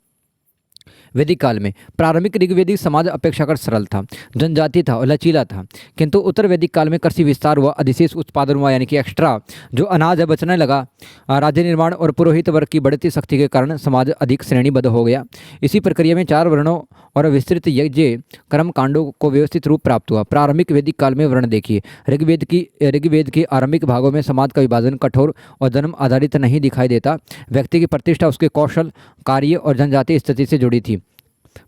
Speaker 1: वैदिक काल में प्रारंभिक ऋग्वेदिक समाज अपेक्षाकृत सरल था, जनजाति था और लचीला था, किंतु उत्तर वैदिक काल में कृषि विस्तार हुआ, अधिशेष उत्पादन हुआ, यानी कि एक्स्ट्रा जो अनाज है बचने लगा। राज्य निर्माण और पुरोहित वर्ग की बढ़ती शक्ति के कारण समाज अधिक श्रेणीबद्ध हो गया। इसी प्रक्रिया में 4 वर्णों और विस्तृत यज्ञ कर्म कांडों को व्यवस्थित रूप प्राप्त हुआ। प्रारंभिक वैदिक काल में वर्ण देखिए, ऋग्वेद के आरंभिक भागों में समाज का विभाजन कठोर और जन्म आधारित नहीं दिखाई देता। व्यक्ति की प्रतिष्ठा उसके कौशल, कार्य और जनजातीय स्थिति से जुड़ी थी।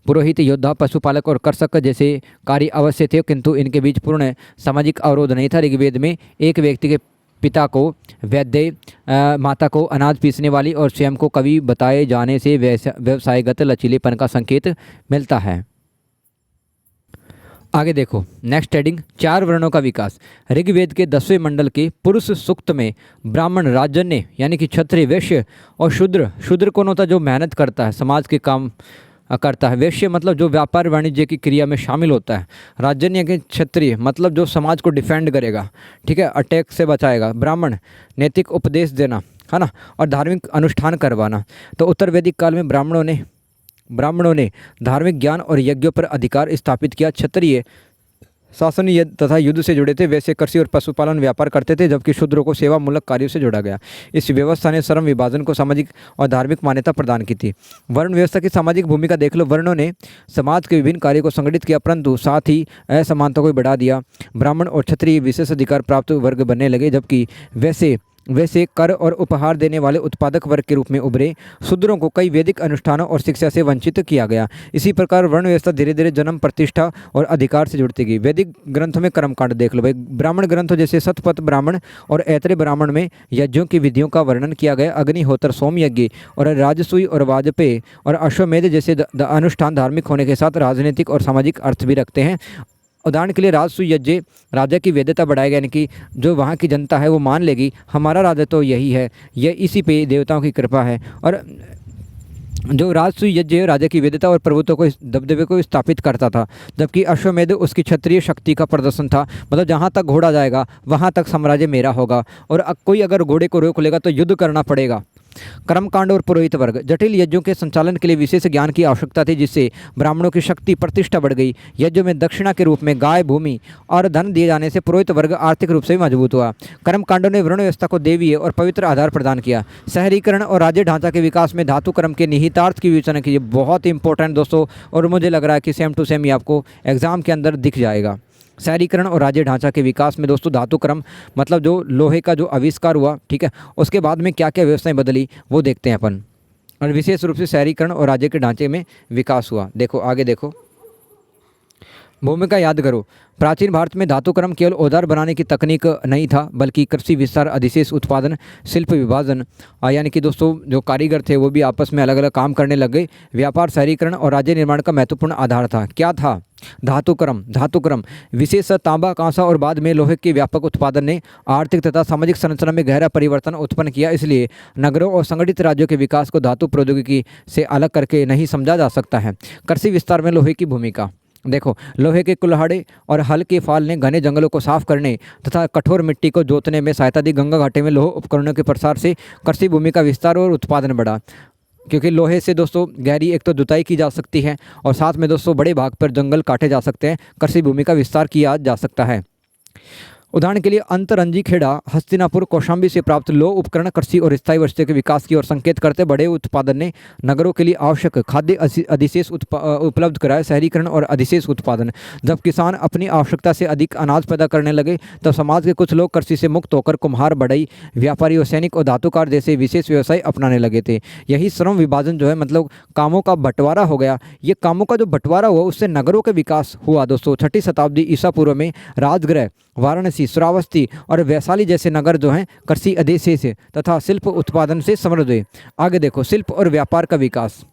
Speaker 1: पुरोहित, योद्धा, पशुपालक और कर्षक जैसे कार्य अवश्य थे, किंतु इनके बीच पूर्ण सामाजिक अवरोध नहीं था। ऋग्वेद में एक व्यक्ति के पिता को वैद्य, माता को अनाज पीसने वाली और स्वयं को कवि बताए जाने से व्यवसायगत लचीलेपन का संकेत मिलता है। आगे देखो, नेक्स्ट हेडिंग, 4 वर्णों का विकास। ऋग्वेद के 10वें मंडल के पुरुष सूक्त में ब्राह्मण, राजन्य यानी कि क्षत्रिय, वैश्य और शूद्र कौन होता है? जो मेहनत करता है, समाज के काम करता है। वैश्य मतलब जो व्यापार वाणिज्य की क्रिया में शामिल होता है। राजन्य के क्षत्रिय मतलब जो समाज को डिफेंड करेगा, ठीक है, अटैक से बचाएगा। ब्राह्मण नैतिक उपदेश देना, है ना, और धार्मिक अनुष्ठान करवाना। तो उत्तर वैदिक काल में ब्राह्मणों ने ब्राह्मणों ने धार्मिक ज्ञान और यज्ञों पर अधिकार स्थापित किया। क्षत्रिय शासन तथा युद्ध से जुड़े थे, वैसे कृषि और पशुपालन व्यापार करते थे, जबकि शूद्रों को सेवा मूलक कार्यों से जोड़ा गया। इस व्यवस्था ने श्रम विभाजन को सामाजिक और धार्मिक मान्यता प्रदान की थी। वर्ण व्यवस्था की सामाजिक भूमिका देख लो। वर्णों ने समाज के विभिन्न कार्यों को संगठित किया, परंतु साथ ही असमानता को बढ़ा दिया। ब्राह्मण और क्षत्रिय विशेष अधिकार प्राप्त वर्ग बनने लगे, जबकि वैसे कर और उपहार देने वाले उत्पादक वर्ग के रूप में उभरे। शूद्रों को कई वैदिक अनुष्ठानों और शिक्षा से वंचित किया गया। इसी प्रकार वर्ण व्यवस्था धीरे धीरे जन्म, प्रतिष्ठा और अधिकार से जुड़ती गई। वैदिक ग्रंथों में कर्मकांड देख लो भाई। ब्राह्मण ग्रंथों जैसे शतपथ ब्राह्मण और ऐतरेय ब्राह्मण में यज्ञों की विधियों का वर्णन किया गया। अग्निहोत्र, सोम यज्ञ और राजसूय और वाजपेय और अश्वमेध जैसे अनुष्ठान धार्मिक होने के साथ राजनीतिक और सामाजिक अर्थ भी रखते हैं। उदाहरण के लिए राजसूय यज्ञ राजा की वैधता बढ़ाएगा, यानी कि जो वहाँ की जनता है वो मान लेगी हमारा राजा तो यही है, यह इसी पे देवताओं की कृपा है। और जो राजसूय यज्ञ राजा की वैधता और प्रभुत्व को, दबदबे को स्थापित करता था, जबकि अश्वमेध उसकी क्षत्रिय शक्ति का प्रदर्शन था। मतलब जहाँ तक घोड़ा जाएगा वहाँ तक साम्राज्य मेरा होगा, और कोई अगर घोड़े को रोक लेगा तो युद्ध करना पड़ेगा। कर्मकांड और पुरोहित वर्ग। जटिल यज्ञों के संचालन के लिए विशेष ज्ञान की आवश्यकता थी, जिससे ब्राह्मणों की शक्ति प्रतिष्ठा बढ़ गई। यज्ञों में दक्षिणा के रूप में गाय, भूमि और धन दिए जाने से पुरोहित वर्ग आर्थिक रूप से मजबूत हुआ। कर्मकांडों ने वर्ण व्यवस्था को देवीय और पवित्र आधार प्रदान किया। शहरीकरण और राज्य ढांचा के विकास में धातु कर्म के निहितार्थ की विवेचना कीजिए। बहुत इंपॉर्टेंट दोस्तों, और मुझे लग रहा है कि सेम टू सेम ही आपको एग्जाम के अंदर दिख जाएगा। शहरीकरण और राज्य ढांचा के विकास में दोस्तों धातु क्रम, मतलब जो लोहे का जो आविष्कार हुआ, ठीक है, उसके बाद में क्या क्या व्यवस्थाएं बदली वो देखते हैं अपन। और विशेष रूप से शहरीकरण और राज्य के ढांचे में विकास हुआ। देखो आगे देखो, भूमिका याद करो। प्राचीन भारत में धातु क्रम केवल औजार बनाने की तकनीक नहीं था, बल्कि कृषि विस्तार, अधिशेष उत्पादन, शिल्प विभाजन, यानी कि दोस्तों जो कारीगर थे वो भी आपस में अलग अलग काम करने लग गए। व्यापार, शहरीकरण और राज्य निर्माण का महत्वपूर्ण आधार था। क्या था? धातु क्रम विशेष तांबा, कांसा और बाद में लोहे के व्यापक उत्पादन ने आर्थिक तथा सामाजिक संरचना में गहरा परिवर्तन उत्पन्न किया। इसलिए नगरों और संगठित राज्यों के विकास को धातु प्रौद्योगिकी से अलग करके नहीं समझा जा सकता है। कृषि विस्तार में लोहे की भूमिका देखो। लोहे के कुल्हाड़े और हल के फाल ने घने जंगलों को साफ करने तथा कठोर मिट्टी को जोतने में सहायता दी। गंगा घाटी में लोह उपकरणों के प्रसार से कृषि भूमि का विस्तार और उत्पादन बढ़ा, क्योंकि लोहे से दोस्तों गहरी एक तो जुताई की जा सकती है और साथ में दोस्तों बड़े भाग पर जंगल काटे जा सकते हैं। कृषि भूमि का विस्तार किया जा सकता है। उदाहरण के लिए अंतरंजी खेड़ा, हस्तिनापुर, कौशाम्बी से प्राप्त लोह उपकरण कृषि और स्थायी वस्तु के विकास की ओर संकेत करते। बड़े उत्पादन ने नगरों के लिए आवश्यक खाद्य अधिशेष उपलब्ध कराया। शहरीकरण और अधिशेष उत्पादन, जब किसान अपनी आवश्यकता से अधिक अनाज पैदा करने लगे, तब समाज के कुछ लोग कृषि से मुक्त होकर कुम्हार, बढ़ई, व्यापारी और सैनिक और धातुकार जैसे विशेष व्यवसाय अपनाने लगे थे। यही श्रम विभाजन जो है, मतलब कामों का बंटवारा हो गया। ये कामों का जो बंटवारा हुआ उससे नगरों के विकास हुआ दोस्तों। 6ठी शताब्दी ईसा पूर्व में राजगृह, वाराणसी, श्रावस्ती और वैशाली जैसे नगर जो हैं कृषि अधिशेष तथा शिल्प उत्पादन से समृद्ध हुए। आगे देखो, शिल्प और व्यापार का विकास।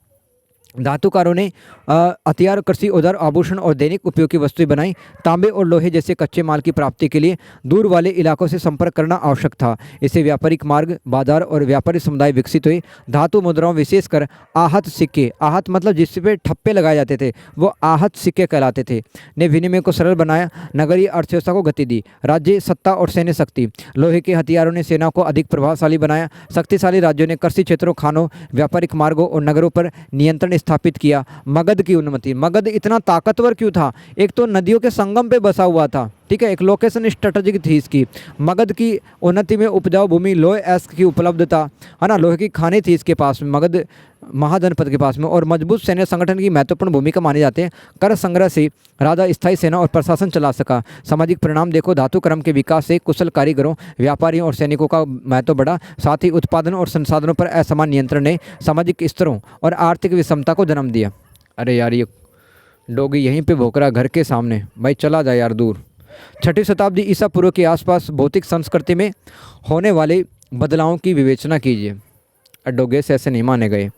Speaker 1: धातुकारों ने हथियार, कृषि औजार, आभूषण और दैनिक उपयोग की वस्तुएं बनाई। तांबे और लोहे जैसे कच्चे माल की प्राप्ति के लिए दूर वाले इलाकों से संपर्क करना आवश्यक था। इससे व्यापारिक मार्ग, बाजार और व्यापारी समुदाय विकसित हुए। धातु मुद्राओं, विशेषकर आहत सिक्के, आहत मतलब जिस पे ठप्पे लगाए जाते थे वो आहत सिक्के कहलाते थे, ने विनिमय को सरल बनाया। नगरीय अर्थव्यवस्था को गति दी। राज्य सत्ता और सैन्य शक्ति। लोहे के हथियारों ने सेना को अधिक प्रभावशाली बनाया। शक्तिशाली राज्यों ने कृषि क्षेत्रों, खानों, व्यापारिक मार्गों और नगरों पर नियंत्रण स्थापित किया। मगध की उन्नति। मगध इतना ताकतवर क्यों था? एक तो नदियों के संगम पे बसा हुआ था, ठीक है, एक लोकेशन स्ट्रेटेजिक थी इसकी। मगध की उन्नति में उपजाऊ भूमि, लोह एस्क की उपलब्धता, है ना, लोहे की खानें थी इसके पास में, मगध महाजनपद के पास में, और मजबूत सैन्य संगठन की महत्वपूर्ण भूमिका माने जाते हैं। कर संग्रह से राजा स्थायी सेना और प्रशासन चला सका। सामाजिक परिणाम देखो, धातु क्रम के विकास से कुशल कारीगरों, व्यापारियों और सैनिकों का महत्व बढ़ा। साथ ही उत्पादन और संसाधनों पर असमान नियंत्रण ने सामाजिक स्तरों और आर्थिक विषमता को जन्म दिया। अरे यार, ये डॉगी यहीं पे भौंक रहा घर के सामने, भाई चला जा यार दूर। 6ठी शताब्दी ईसा पूर्व के आसपास भौतिक संस्कृति में होने वाले बदलावों की विवेचना कीजिए। डोगे से ऐसे नहीं माने गए।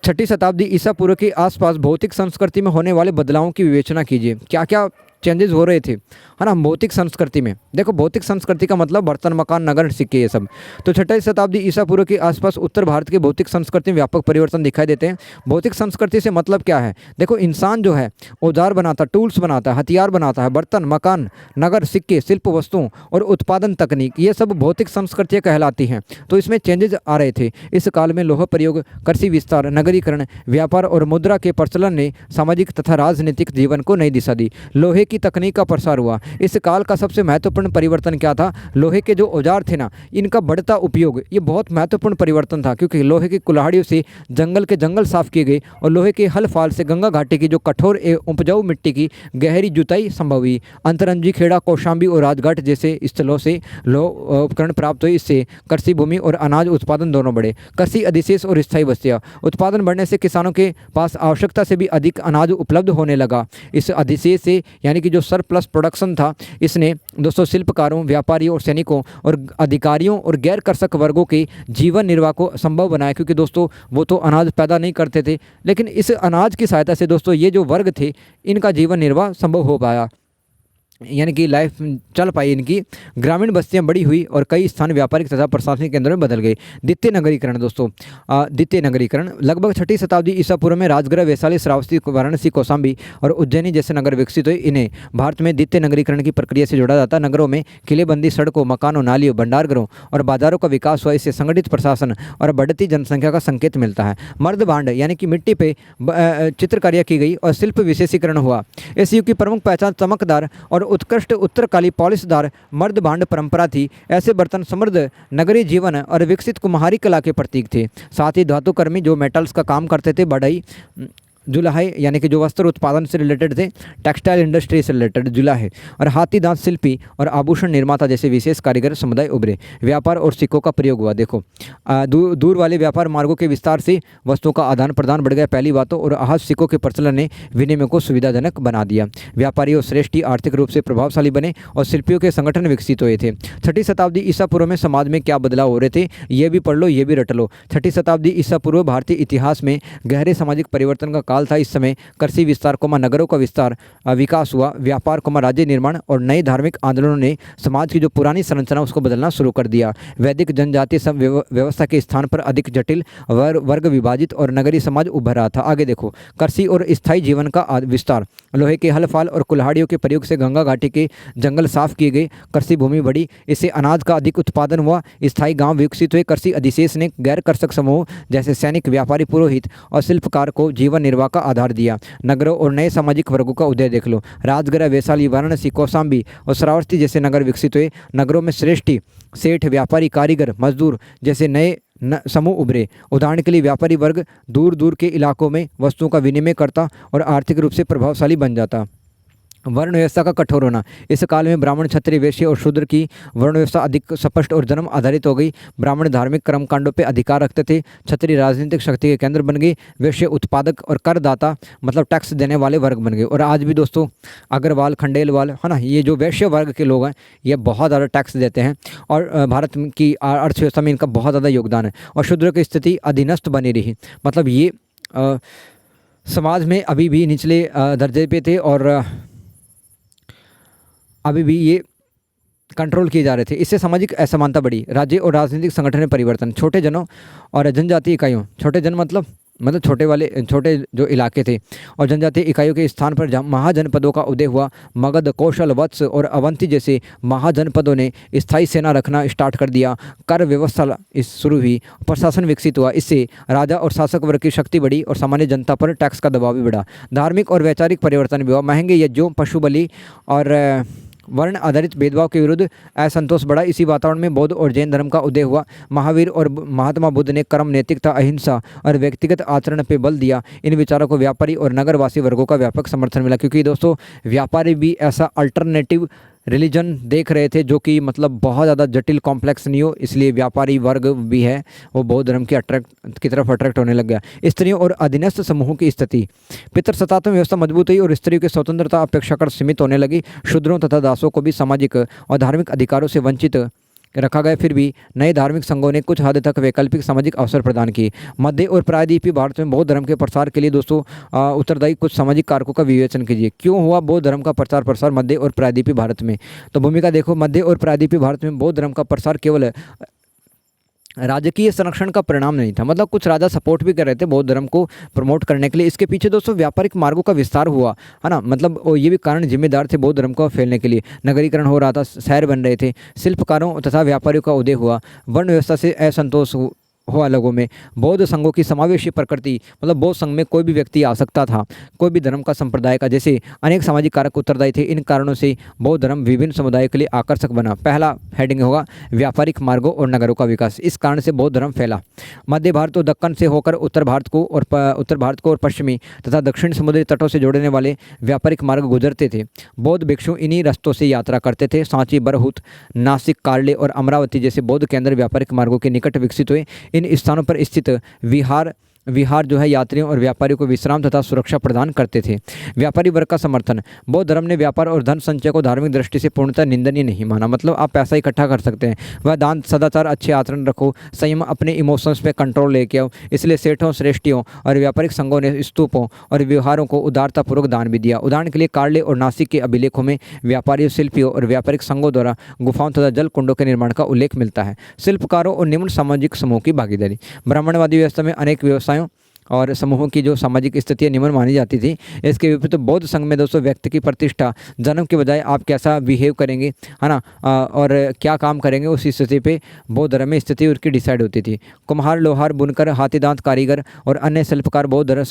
Speaker 1: 6ठी शताब्दी ईसा पूर्व के आसपास भौतिक संस्कृति में होने वाले बदलावों की विवेचना कीजिए। क्या क्या चेंजेस हो रहे थे, है ना, भौतिक संस्कृति में। देखो भौतिक संस्कृति का मतलब बर्तन, मकान, नगर, सिक्के, ये सब। तो 6वीं शताब्दी ईसा पूर्व के आसपास उत्तर भारत के भौतिक संस्कृति में व्यापक परिवर्तन दिखाई देते हैं। भौतिक संस्कृति से मतलब क्या है? देखो इंसान जो है औजार बनाता, टूल्स बनाता है, हथियार बनाता है, बर्तन, मकान, नगर, सिक्के, शिल्प वस्तुओं और उत्पादन तकनीक, ये सब भौतिक संस्कृतियाँ कहलाती हैं। तो इसमें चेंजेस आ रहे थे। इस काल में लोह प्रयोग, कृषि विस्तार, नगरीकरण, व्यापार और मुद्रा के प्रचलन ने सामाजिक तथा राजनीतिक जीवन को नई दिशा दी। लोहे की तकनीक का प्रसार हुआ। इस काल का सबसे महत्वपूर्ण परिवर्तन क्या था? लोहे के जो औजार थे ना, इनका बढ़ता उपयोग, ये बहुत महत्वपूर्ण परिवर्तन था, क्योंकि लोहे की कुल्हाड़ियों से जंगल के जंगल साफ किए गए और लोहे के हल फाल से गंगा घाटी की जो कठोर एवं उपजाऊ मिट्टी की गहरी जुताई संभव हुई। अंतरंजी, खेड़ा, कौशाम्बी और राजघाट जैसे स्थलों से लोह उपकरण प्राप्त हुए। इससे कृषि भूमि और अनाज उत्पादन दोनों बढ़े। कृषि अधिशेष और स्थायी बस्तियाँ, उत्पादन बढ़ने से किसानों के पास आवश्यकता से भी अधिक अनाज उपलब्ध होने लगा। इस अधिशेष से यानी कि जो सरप्लस प्रोडक्शन था, इसने दोस्तों शिल्पकारों, व्यापारियों और सैनिकों और अधिकारियों और गैर कृषक वर्गों के जीवन निर्वाह को संभव बनाया, क्योंकि दोस्तों वो तो अनाज पैदा नहीं करते थे, लेकिन इस अनाज की सहायता से दोस्तों ये जो वर्ग थे इनका जीवन निर्वाह संभव हो पाया, यानी कि लाइफ चल पाई इनकी। ग्रामीण बस्तियां बड़ी हुई और कई स्थान व्यापारिक तथा प्रशासनिक केंद्रों में बदल गए। द्वितीय नगरीकरण दोस्तों, द्वितीय नगरीकरण लगभग 6वीं शताब्दी ईसा पूर्व में राजगृह, वैशाली, श्रावस्ती, वाराणसी, कौशाम्बी और उज्जैनी जैसे नगर विकसित हुए। इन्हें भारत में द्वितीय नगरीकरण की प्रक्रिया से जोड़ा जाता। नगरों में किलेबंदी, सड़कों, मकानों, नालियों, भंडारगृहों और बाजारों का विकास हुआ। इससे संगठित प्रशासन और बढ़ती जनसंख्या का संकेत मिलता है। मर्द भांड यानी कि मिट्टी पे चित्रकारियाँ की गई और शिल्प विशेषीकरण हुआ। इस युग की प्रमुख पहचान चमकदार और उत्कृष्ट उत्तरकाली पॉलिशदार मर्द भांड परंपरा थी। ऐसे बर्तन समृद्ध नगरीय जीवन और विकसित कुम्हारी कला के प्रतीक थे। साथ ही धातुकर्मी जो मेटल्स का काम करते थे, बढ़ई, जुलाहे यानी कि जो वस्त्र उत्पादन से रिलेटेड थे, टेक्सटाइल इंडस्ट्री से रिलेटेड जुलाहे, और हाथी दांत शिल्पी और आभूषण निर्माता जैसे विशेष कारीगर समुदाय उभरे। व्यापार और सिक्कों का प्रयोग हुआ। देखो दूर वाले व्यापार मार्गों के विस्तार से वस्तुओं का आदान प्रदान बढ़ गया पहली बातों, और आहत सिक्कों के प्रचलन ने विनिमय को सुविधाजनक बना दिया। व्यापारी और श्रेष्ठी आर्थिक रूप से प्रभावशाली बने और शिल्पियों के संगठन विकसित हुए थे। 6वीं शताब्दी ईसा पूर्व में समाज में क्या बदलाव हो रहे थे, ये भी पढ़ लो, ये भी रट लो। 6वीं शताब्दी ईसा पूर्व भारतीय इतिहास में गहरे सामाजिक परिवर्तन का काल था। इस समय कृषि विस्तार, नगरों का विस्तार, विकास हुआ। व्यापार, राज्य निर्माण और नए धार्मिक आंदोलनों ने समाज की जो पुरानी संरचना उसको बदलना शुरू कर दिया। वैदिक जनजातीय व्यवस्था के स्थान पर अधिक जटिल वर्ग विभाजित और नगरीय समाज उभर रहा था। आगे देखो, कृषि और स्थायी जीवन का विस्तार। लोहे के हल फाल और कुल्हाड़ियों के प्रयोग से गंगा घाटी के जंगल साफ किए गए, कृषि भूमि बढ़ी, इससे अनाज का अधिक उत्पादन हुआ। स्थायी गांव विकसित हुए। कृषि अधिशेष ने गैर कृषक समूह जैसे सैनिक, व्यापारी, पुरोहित और शिल्पकार को जीवन निर्वाह का आधार दिया। नगरों और नए सामाजिक वर्गों का उदय देख लो। राजगृह, वैशाली, वाराणसी, कौशाम्बी और श्रावस्ती जैसे नगर विकसित हुए। नगरों में श्रेष्ठी, सेठ, व्यापारी, कारीगर, मजदूर जैसे नए समूह उभरे। उदाहरण के लिए व्यापारी वर्ग दूर दूर के इलाकों में वस्तुओं का विनिमय करता और आर्थिक रूप से प्रभावशाली बन जाता। वर्ण व्यवस्था का कठोर होना। इस काल में ब्राह्मण, क्षत्रिय, वैश्य और शूद्र की वर्ण व्यवस्था अधिक स्पष्ट और जन्म आधारित हो गई। ब्राह्मण धार्मिक कर्मकांडों पर अधिकार रखते थे, क्षत्रिय राजनीतिक शक्ति के केंद्र बन गए, वैश्य उत्पादक और करदाता मतलब टैक्स देने वाले वर्ग बन गए। और आज भी दोस्तों अग्रवाल, खंडेलवाल, है ना, ये जो वैश्य वर्ग के लोग हैं ये बहुत ज़्यादा टैक्स देते हैं और भारत की अर्थव्यवस्था में इनका बहुत ज़्यादा योगदान है। और शूद्र की स्थिति अधीनस्थ बनी रही, मतलब ये समाज में अभी भी निचले दर्जे पे थे और अभी भी ये कंट्रोल किए जा रहे थे। इससे सामाजिक असमानता बढ़ी। राज्य और राजनीतिक संगठन में परिवर्तन। छोटे जनों और जनजातीय इकाइयों, छोटे जन मतलब छोटे जो इलाके थे और जनजातीय इकाइयों के स्थान पर महाजनपदों का उदय हुआ। मगध, कौशल, वत्स और अवंती जैसे महाजनपदों ने स्थायी सेना रखना स्टार्ट कर दिया। कर व्यवस्था शुरू हुई, प्रशासन विकसित हुआ। इससे राजा और शासक वर्ग की शक्ति बढ़ी और सामान्य जनता पर टैक्स का दबाव भी बढ़ा। धार्मिक और वैचारिक परिवर्तन भी हुआ। महंगे यज्ञों, पशु बलि और वर्ण आधारित भेदभाव के विरुद्ध असंतोष बढ़ा। इसी वातावरण में बौद्ध और जैन धर्म का उदय हुआ। महावीर और महात्मा बुद्ध ने कर्म, नैतिकता, अहिंसा और व्यक्तिगत आचरण पर बल दिया। इन विचारों को व्यापारी और नगरवासी वर्गों का व्यापक समर्थन मिला, क्योंकि दोस्तों व्यापारी भी ऐसा अल्टरनेटिव रिलीजन देख रहे थे जो कि मतलब बहुत ज़्यादा जटिल कॉम्प्लेक्स नहीं हो, इसलिए व्यापारी वर्ग भी है वो बौद्ध धर्म की तरफ अट्रैक्ट होने लग गया। स्त्रियों और अधीनस्थ समूहों की स्थिति। पितृसत्तात्मक व्यवस्था मजबूत हुई और स्त्रियों की स्वतंत्रता अपेक्षाकृत सीमित होने लगी। शूद्रों तथा दासों को भी सामाजिक और धार्मिक अधिकारों से वंचित रखा गया, फिर भी नए धार्मिक संघों ने कुछ हद तक वैकल्पिक सामाजिक अवसर प्रदान किए। मध्य और प्रायद्वीपीय भारत में बौद्ध धर्म के प्रसार के लिए दोस्तों उत्तरदायी कुछ सामाजिक कारकों का विवेचन कीजिए। क्यों हुआ बौद्ध धर्म का प्रचार प्रसार मध्य और प्रायद्वीपीय भारत में? तो भूमिका देखो, मध्य और प्रायद्वीपीय भारत में बौद्ध धर्म का प्रसार केवल राजकीय संरक्षण का परिणाम नहीं था, मतलब कुछ राजा सपोर्ट भी कर रहे थे बौद्ध धर्म को प्रमोट करने के लिए। इसके पीछे दोस्तों व्यापारिक मार्गों का विस्तार हुआ, है ना, मतलब ये भी कारण जिम्मेदार थे बौद्ध धर्म को फैलने के लिए। नगरीकरण हो रहा था, शहर बन रहे थे, शिल्पकारों तथा व्यापारियों का उदय हुआ, वर्ण व्यवस्था से असंतोष हुआ लोगों में। बौद्ध संघों की समावेशी प्रकृति, मतलब बौद्ध संघ में कोई भी व्यक्ति आ सकता था, कोई भी धर्म का संप्रदाय का, जैसे अनेक सामाजिक कारक उत्तरदायी थे। इन कारणों से बौद्ध धर्म विभिन्न समुदायों के लिए आकर्षक बना। पहला हेडिंग होगा व्यापारिक मार्गों और नगरों का विकास। इस कारण से बौद्ध धर्म फैला। मध्य भारत और दक्कन से होकर उत्तर भारत को और पश्चिमी तथा दक्षिण समुद्री तटों से जोड़ने वाले व्यापारिक मार्ग गुजरते थे। बौद्ध भिक्षु इन्हीं रास्तों से यात्रा करते थे। सांची, बरहुत, नासिक, कार्ले और अमरावती जैसे बौद्ध केंद्र व्यापारिक मार्गों के निकट विकसित हुए। इन स्थानों पर स्थित विहार जो है यात्रियों और व्यापारियों को विश्राम तथा सुरक्षा प्रदान करते थे। व्यापारी वर्ग का समर्थन। बौद्ध धर्म ने व्यापार और धन संचय को धार्मिक दृष्टि से पूर्णतः निंदनीय नहीं माना, मतलब आप पैसा इकट्ठा कर सकते हैं। वह दान, सदाचार, अच्छे आचरण रखो, संयम, अपने इमोशंस पे कंट्रोल लेके आओ। इसलिए सेठों, श्रेष्ठियों और व्यापारिक संघों ने स्तूपों और व्यवहारों को उदारतापूर्वक दान भी दिया। उदाहरण के लिए कार्ले और नासिक के अभिलेखों में व्यापारियों, शिल्पियों और व्यापारिक संघों द्वारा गुफाओं तथा जल कुंडों के निर्माण का उल्लेख मिलता है। शिल्पकारों और निम्न सामाजिक समूह की भागीदारी। ब्राह्मणवादी व्यवस्था में अनेक व्यवसायों और समूहों की जो सामाजिक स्थितियाँ निम्न मानी जाती थी। इसके विपरीत बौद्ध संघ में दोस्तों व्यक्ति की प्रतिष्ठा, जन्म के बजाय आप कैसा बिहेव करेंगे, है ना, और क्या काम करेंगे, उस स्थिति पे बौद्ध धर्म में स्थिति उसकी डिसाइड होती थी। कुम्हार, लोहार, बुनकर, हाथीदांत कारीगर और अन्य शिल्पकार बौद्ध धर्म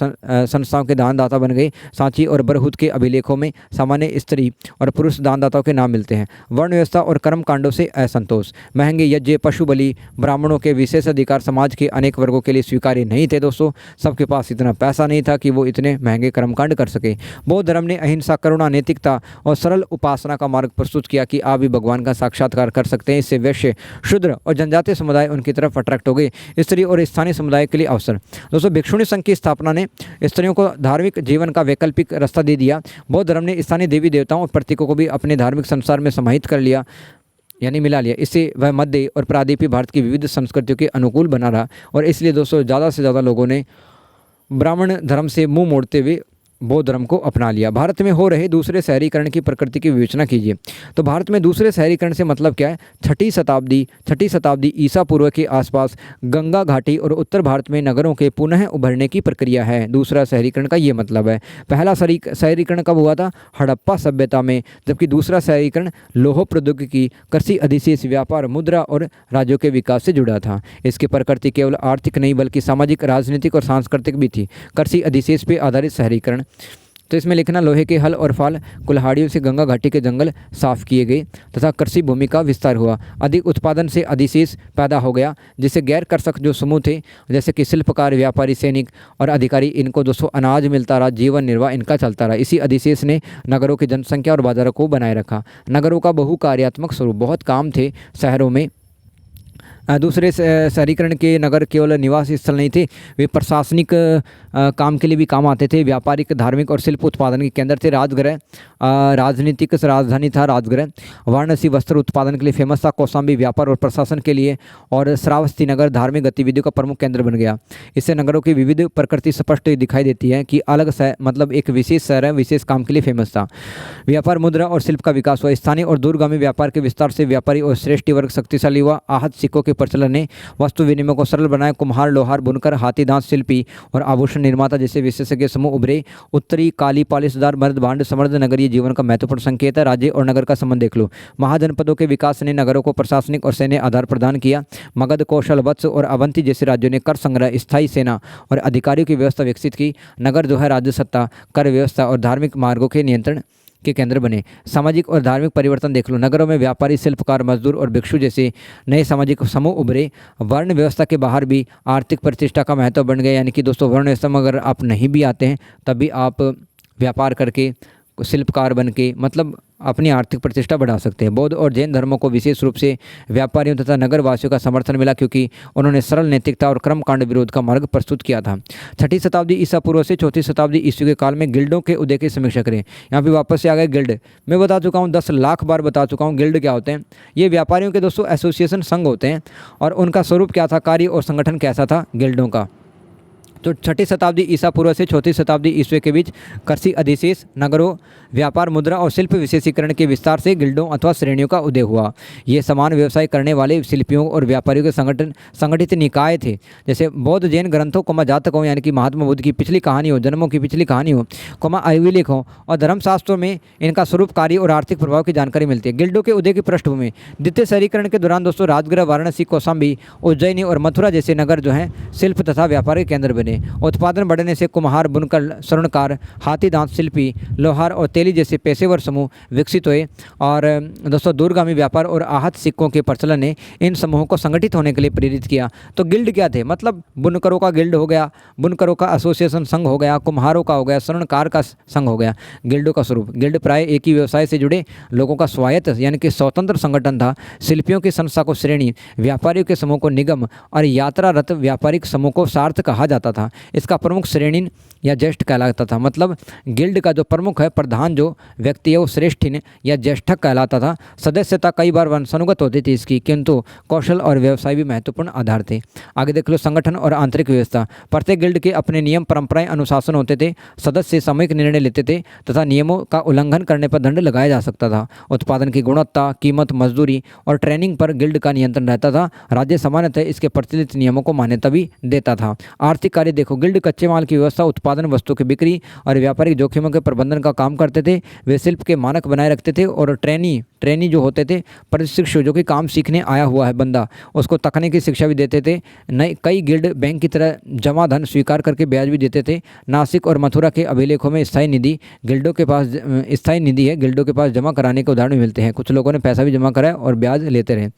Speaker 1: संस्थाओं के दानदाता बन गए। सांची और बरहुत के अभिलेखों में सामान्य स्त्री और पुरुष दानदाताओं के नाम मिलते हैं। वर्ण व्यवस्था और कर्म कांडों से असंतोष। महंगे यज्ञ, पशु बलि, ब्राह्मणों के विशेष अधिकार समाज के अनेक वर्गों के लिए स्वीकार्य नहीं थे। दोस्तों सबके पास इतना पैसा नहीं था कि वो इतने महंगे कर्मकांड कर सके। बौद्ध धर्म ने अहिंसा, करुणा, नैतिकता और सरल उपासना का मार्ग प्रस्तुत किया कि आप भी भगवान का साक्षात्कार कर सकते हैं। इससे वैश्य, शूद्र और जनजातीय समुदाय उनकी तरफ अट्रैक्ट हो गए। स्त्री और स्थानीय समुदाय के लिए अवसर। दोस्तों भिक्षुणी संघ की स्थापना ने स्त्रियों को धार्मिक जीवन का वैकल्पिक रास्ता दे दिया। बौद्ध धर्म ने स्थानीय देवी देवताओं और प्रतीकों को भी अपने धार्मिक संसार में समाहित कर लिया, यानी मिला लिया। इससे वह मध्य और प्रायद्वीपीय भारत की विविध संस्कृतियों के अनुकूल बना रहा और इसलिए दोस्तों ज़्यादा से ज़्यादा लोगों ने ब्राह्मण धर्म से मुंह मोड़ते हुए बौद्ध धर्म को अपना लिया। भारत में हो रहे दूसरे शहरीकरण की प्रकृति की विवेचना कीजिए। तो भारत में दूसरे शहरीकरण से मतलब क्या है? छठी शताब्दी ईसा पूर्व के आसपास गंगा घाटी और उत्तर भारत में नगरों के पुनः उभरने की प्रक्रिया है। दूसरा शहरीकरण का ये मतलब है। पहला शहरीकरण कब हुआ था? हड़प्पा सभ्यता में, जबकि दूसरा शहरीकरण लौह प्रौद्योगिकी, कृषि अधिशेष, व्यापार, मुद्रा और राज्यों के विकास से जुड़ा था। इसकी प्रकृति केवल आर्थिक नहीं बल्कि सामाजिक, राजनीतिक और सांस्कृतिक भी थी। कृषि अधिशेष पर आधारित शहरीकरण, तो इसमें लिखना लोहे के हल और फाल कुल्हाड़ियों से गंगा घाटी के जंगल साफ किए गए तथा कृषि भूमि का विस्तार हुआ। अधिक उत्पादन से अधिशेष पैदा हो गया, जिससे गैर कृषक जो समूह थे जैसे कि शिल्पकार, व्यापारी, सैनिक और अधिकारी, इनको 200 अनाज मिलता रहा, जीवन निर्वाह इनका चलता रहा। इसी अधिशेष ने नगरों की जनसंख्या और बाजारों को बनाए रखा। नगरों का बहुकार्यात्मक स्वरूप, बहुत काम थे शहरों में। दूसरे शहरीकरण के नगर केवल निवास स्थल नहीं थे, वे प्रशासनिक काम के लिए भी काम आते थे। व्यापारिक, धार्मिक और शिल्प उत्पादन के केंद्र थे। राजगृह राजनीतिक राजधानी था। राजगृह वाराणसी वस्त्र उत्पादन के लिए फेमस था। कौशाम्बी व्यापार और प्रशासन के लिए, और श्रावस्ती नगर धार्मिक गतिविधियों का प्रमुख केंद्र बन गया। इससे नगरों की विविध प्रकृति स्पष्ट दिखाई देती है कि अलग मतलब एक विशेष शहर है, विशेष काम के लिए फेमस था। व्यापार, मुद्रा और शिल्प का विकास हुआ। स्थानीय और दूरगामी व्यापार के विस्तार से व्यापारी और श्रेष्ठी वर्ग शक्तिशाली हुआ। आहत सिक्कों के प्रचलन ने वस्तु विनिमय को सरल बनाया। कुम्हार, लोहार, बुनकर, हाथीदांत शिल्पी और आभूषण निर्माता जैसे विशेषज्ञ समूह उभरे। उत्तरी काली पॉलिशदार मर्द भांड समृद्ध नगरीय जीवन का महत्वपूर्ण संकेत है। राज्य और नगर का संबंध देख लो। महाजनपदों के विकास ने नगरों को प्रशासनिक और सैन्य आधार प्रदान किया। मगध, कौशल, वत्स और अवंती जैसे राज्यों ने कर संग्रह, स्थायी सेना और अधिकारियों की व्यवस्था विकसित की। नगर जो है राज्य सत्ता, कर व्यवस्था और धार्मिक मार्गों के नियंत्रण के केंद्र बने। सामाजिक और धार्मिक परिवर्तन देख लो। नगरों में व्यापारी, शिल्पकार, मजदूर और भिक्षु जैसे नए सामाजिक समूह उभरे। वर्ण व्यवस्था के बाहर भी आर्थिक प्रतिष्ठा का महत्व बन गया। यानी कि दोस्तों वर्ण व्यवस्था में अगर आप नहीं भी आते हैं तब भी आप व्यापार करके शिल्पकार बन के मतलब अपनी आर्थिक प्रतिष्ठा बढ़ा सकते हैं। बौद्ध और जैन धर्मों को विशेष रूप से व्यापारियों तथा नगरवासियों का समर्थन मिला, क्योंकि उन्होंने सरल नैतिकता और कर्मकांड विरोध का मार्ग प्रस्तुत किया था। 6ठी शताब्दी ईसा पूर्व से 4ठी शताब्दी ईस्वी के काल में गिल्डों के उदय की समीक्षा करें। यहाँ पे वापस से आ गए गिल्ड। मैं बता चुका हूँ, 10 लाख बार बता चुका हूँ गिल्ड क्या होते हैं। ये व्यापारियों के दोस्तों एसोसिएशन, संघ होते हैं, और उनका स्वरूप क्या था, कार्य और संगठन कैसा था गिल्डों का। तो 6ठी शताब्दी ईसा पूर्व से 4ठी शताब्दी ईस्वी के बीच कृषि अधिशेष, नगरों, व्यापार, मुद्रा और शिल्प विशेषीकरण के विस्तार से गिल्डों अथवा श्रेणियों का उदय हुआ। ये समान व्यवसाय करने वाले शिल्पियों और व्यापारियों के संगठित निकाय थे। जैसे बौद्ध जैन ग्रंथों जातकों यानी कि महात्मा बुद्ध की पिछली कहानी हो, जन्मों की पिछली कहानी हो, अभिलेख हो, और धर्मशास्त्रों में इनका स्वरूप, कार्य और आर्थिक प्रभाव की जानकारी मिलती है। गिल्डों के उदय की पृष्ठभूमि, द्वितीय शहरीकरण के दौरान दोस्तों राजगृह, वाराणसी, कौशाम्बी, उज्जैनी और मथुरा जैसे नगर जो हैं शिल्प तथा व्यापार के केंद्र बने। उत्पादन बढ़ने से कुम्हार, बुनकर, स्वर्णकार, हाथी दांत शिल्पी, लोहार और तेली जैसे पेशेवर समूह विकसित हुए। और दोस्तों दूरगामी व्यापार और आहत सिक्कों के प्रचलन ने इन समूहों को संगठित होने के लिए प्रेरित किया। तो गिल्ड क्या थे, मतलब बुनकरों का गिल्ड हो गया, बुनकरों का एसोसिएशन संघ हो गया, कुम्हारों का हो गया, स्वर्णकार का संघ हो गया। गिल्डों का स्वरूप, गिल्ड प्राय एक ही व्यवसाय से जुड़े लोगों का स्वायत्त यानी कि स्वतंत्र संगठन था। शिल्पियों की संस्था को श्रेणी, व्यापारियों के समूह को निगम और यात्रारत व्यापारिक समूह को सार्थ कहा जाता था। इसका प्रमुख श्रेणी या ज्येष्ठ कहलाता था। मतलब गिल्ड का जो प्रमुख है, प्रधान जो व्यक्ति है, वो श्रेष्ठिन या ज्येष्ठक कहलाता था। सदस्यता कई बार वंशानुगत होती थी इसकी, किंतु कौशल और व्यवसाय भी महत्वपूर्ण आधार थे। आगे देख लो, संगठन और आंतरिक व्यवस्था। प्रत्येक गिल्ड के अपने नियम, परंपराएं, अनुशासन होते थे। सदस्य सामूहिक निर्णय लेते थे तथा नियमों का उल्लंघन करने पर दंड लगाया जा सकता था। उत्पादन की गुणवत्ता, कीमत, मजदूरी और ट्रेनिंग पर गिल्ड का नियंत्रण रहता था। राज्य सामान्यतः इसके प्रचलित नियमों को मान्यता भी देता था। आर्थिक कार्य देखो, गिल्ड कच्चे माल की व्यवस्था, उत्पादन, वस्तु की बिक्री और व्यापारिक जोखिमों के प्रबंधन का काम करते थे। वे शिल्प के मानक बनाए रखते थे और ट्रेनी जो होते थे, प्रशिक्षु जो कि काम सीखने आया हुआ है बंदा, उसको तकनीकी शिक्षा भी देते थे। नई कई गिल्ड बैंक की तरह जमा धन स्वीकार करके ब्याज भी देते थे। नासिक और मथुरा के अभिलेखों में स्थायी निधि गिल्डों के पास स्थायी निधि है, गिल्डों के पास जमा कराने के उदाहरण मिलते हैं। कुछ लोगों ने पैसा भी जमा कराया और ब्याज लेते रहे।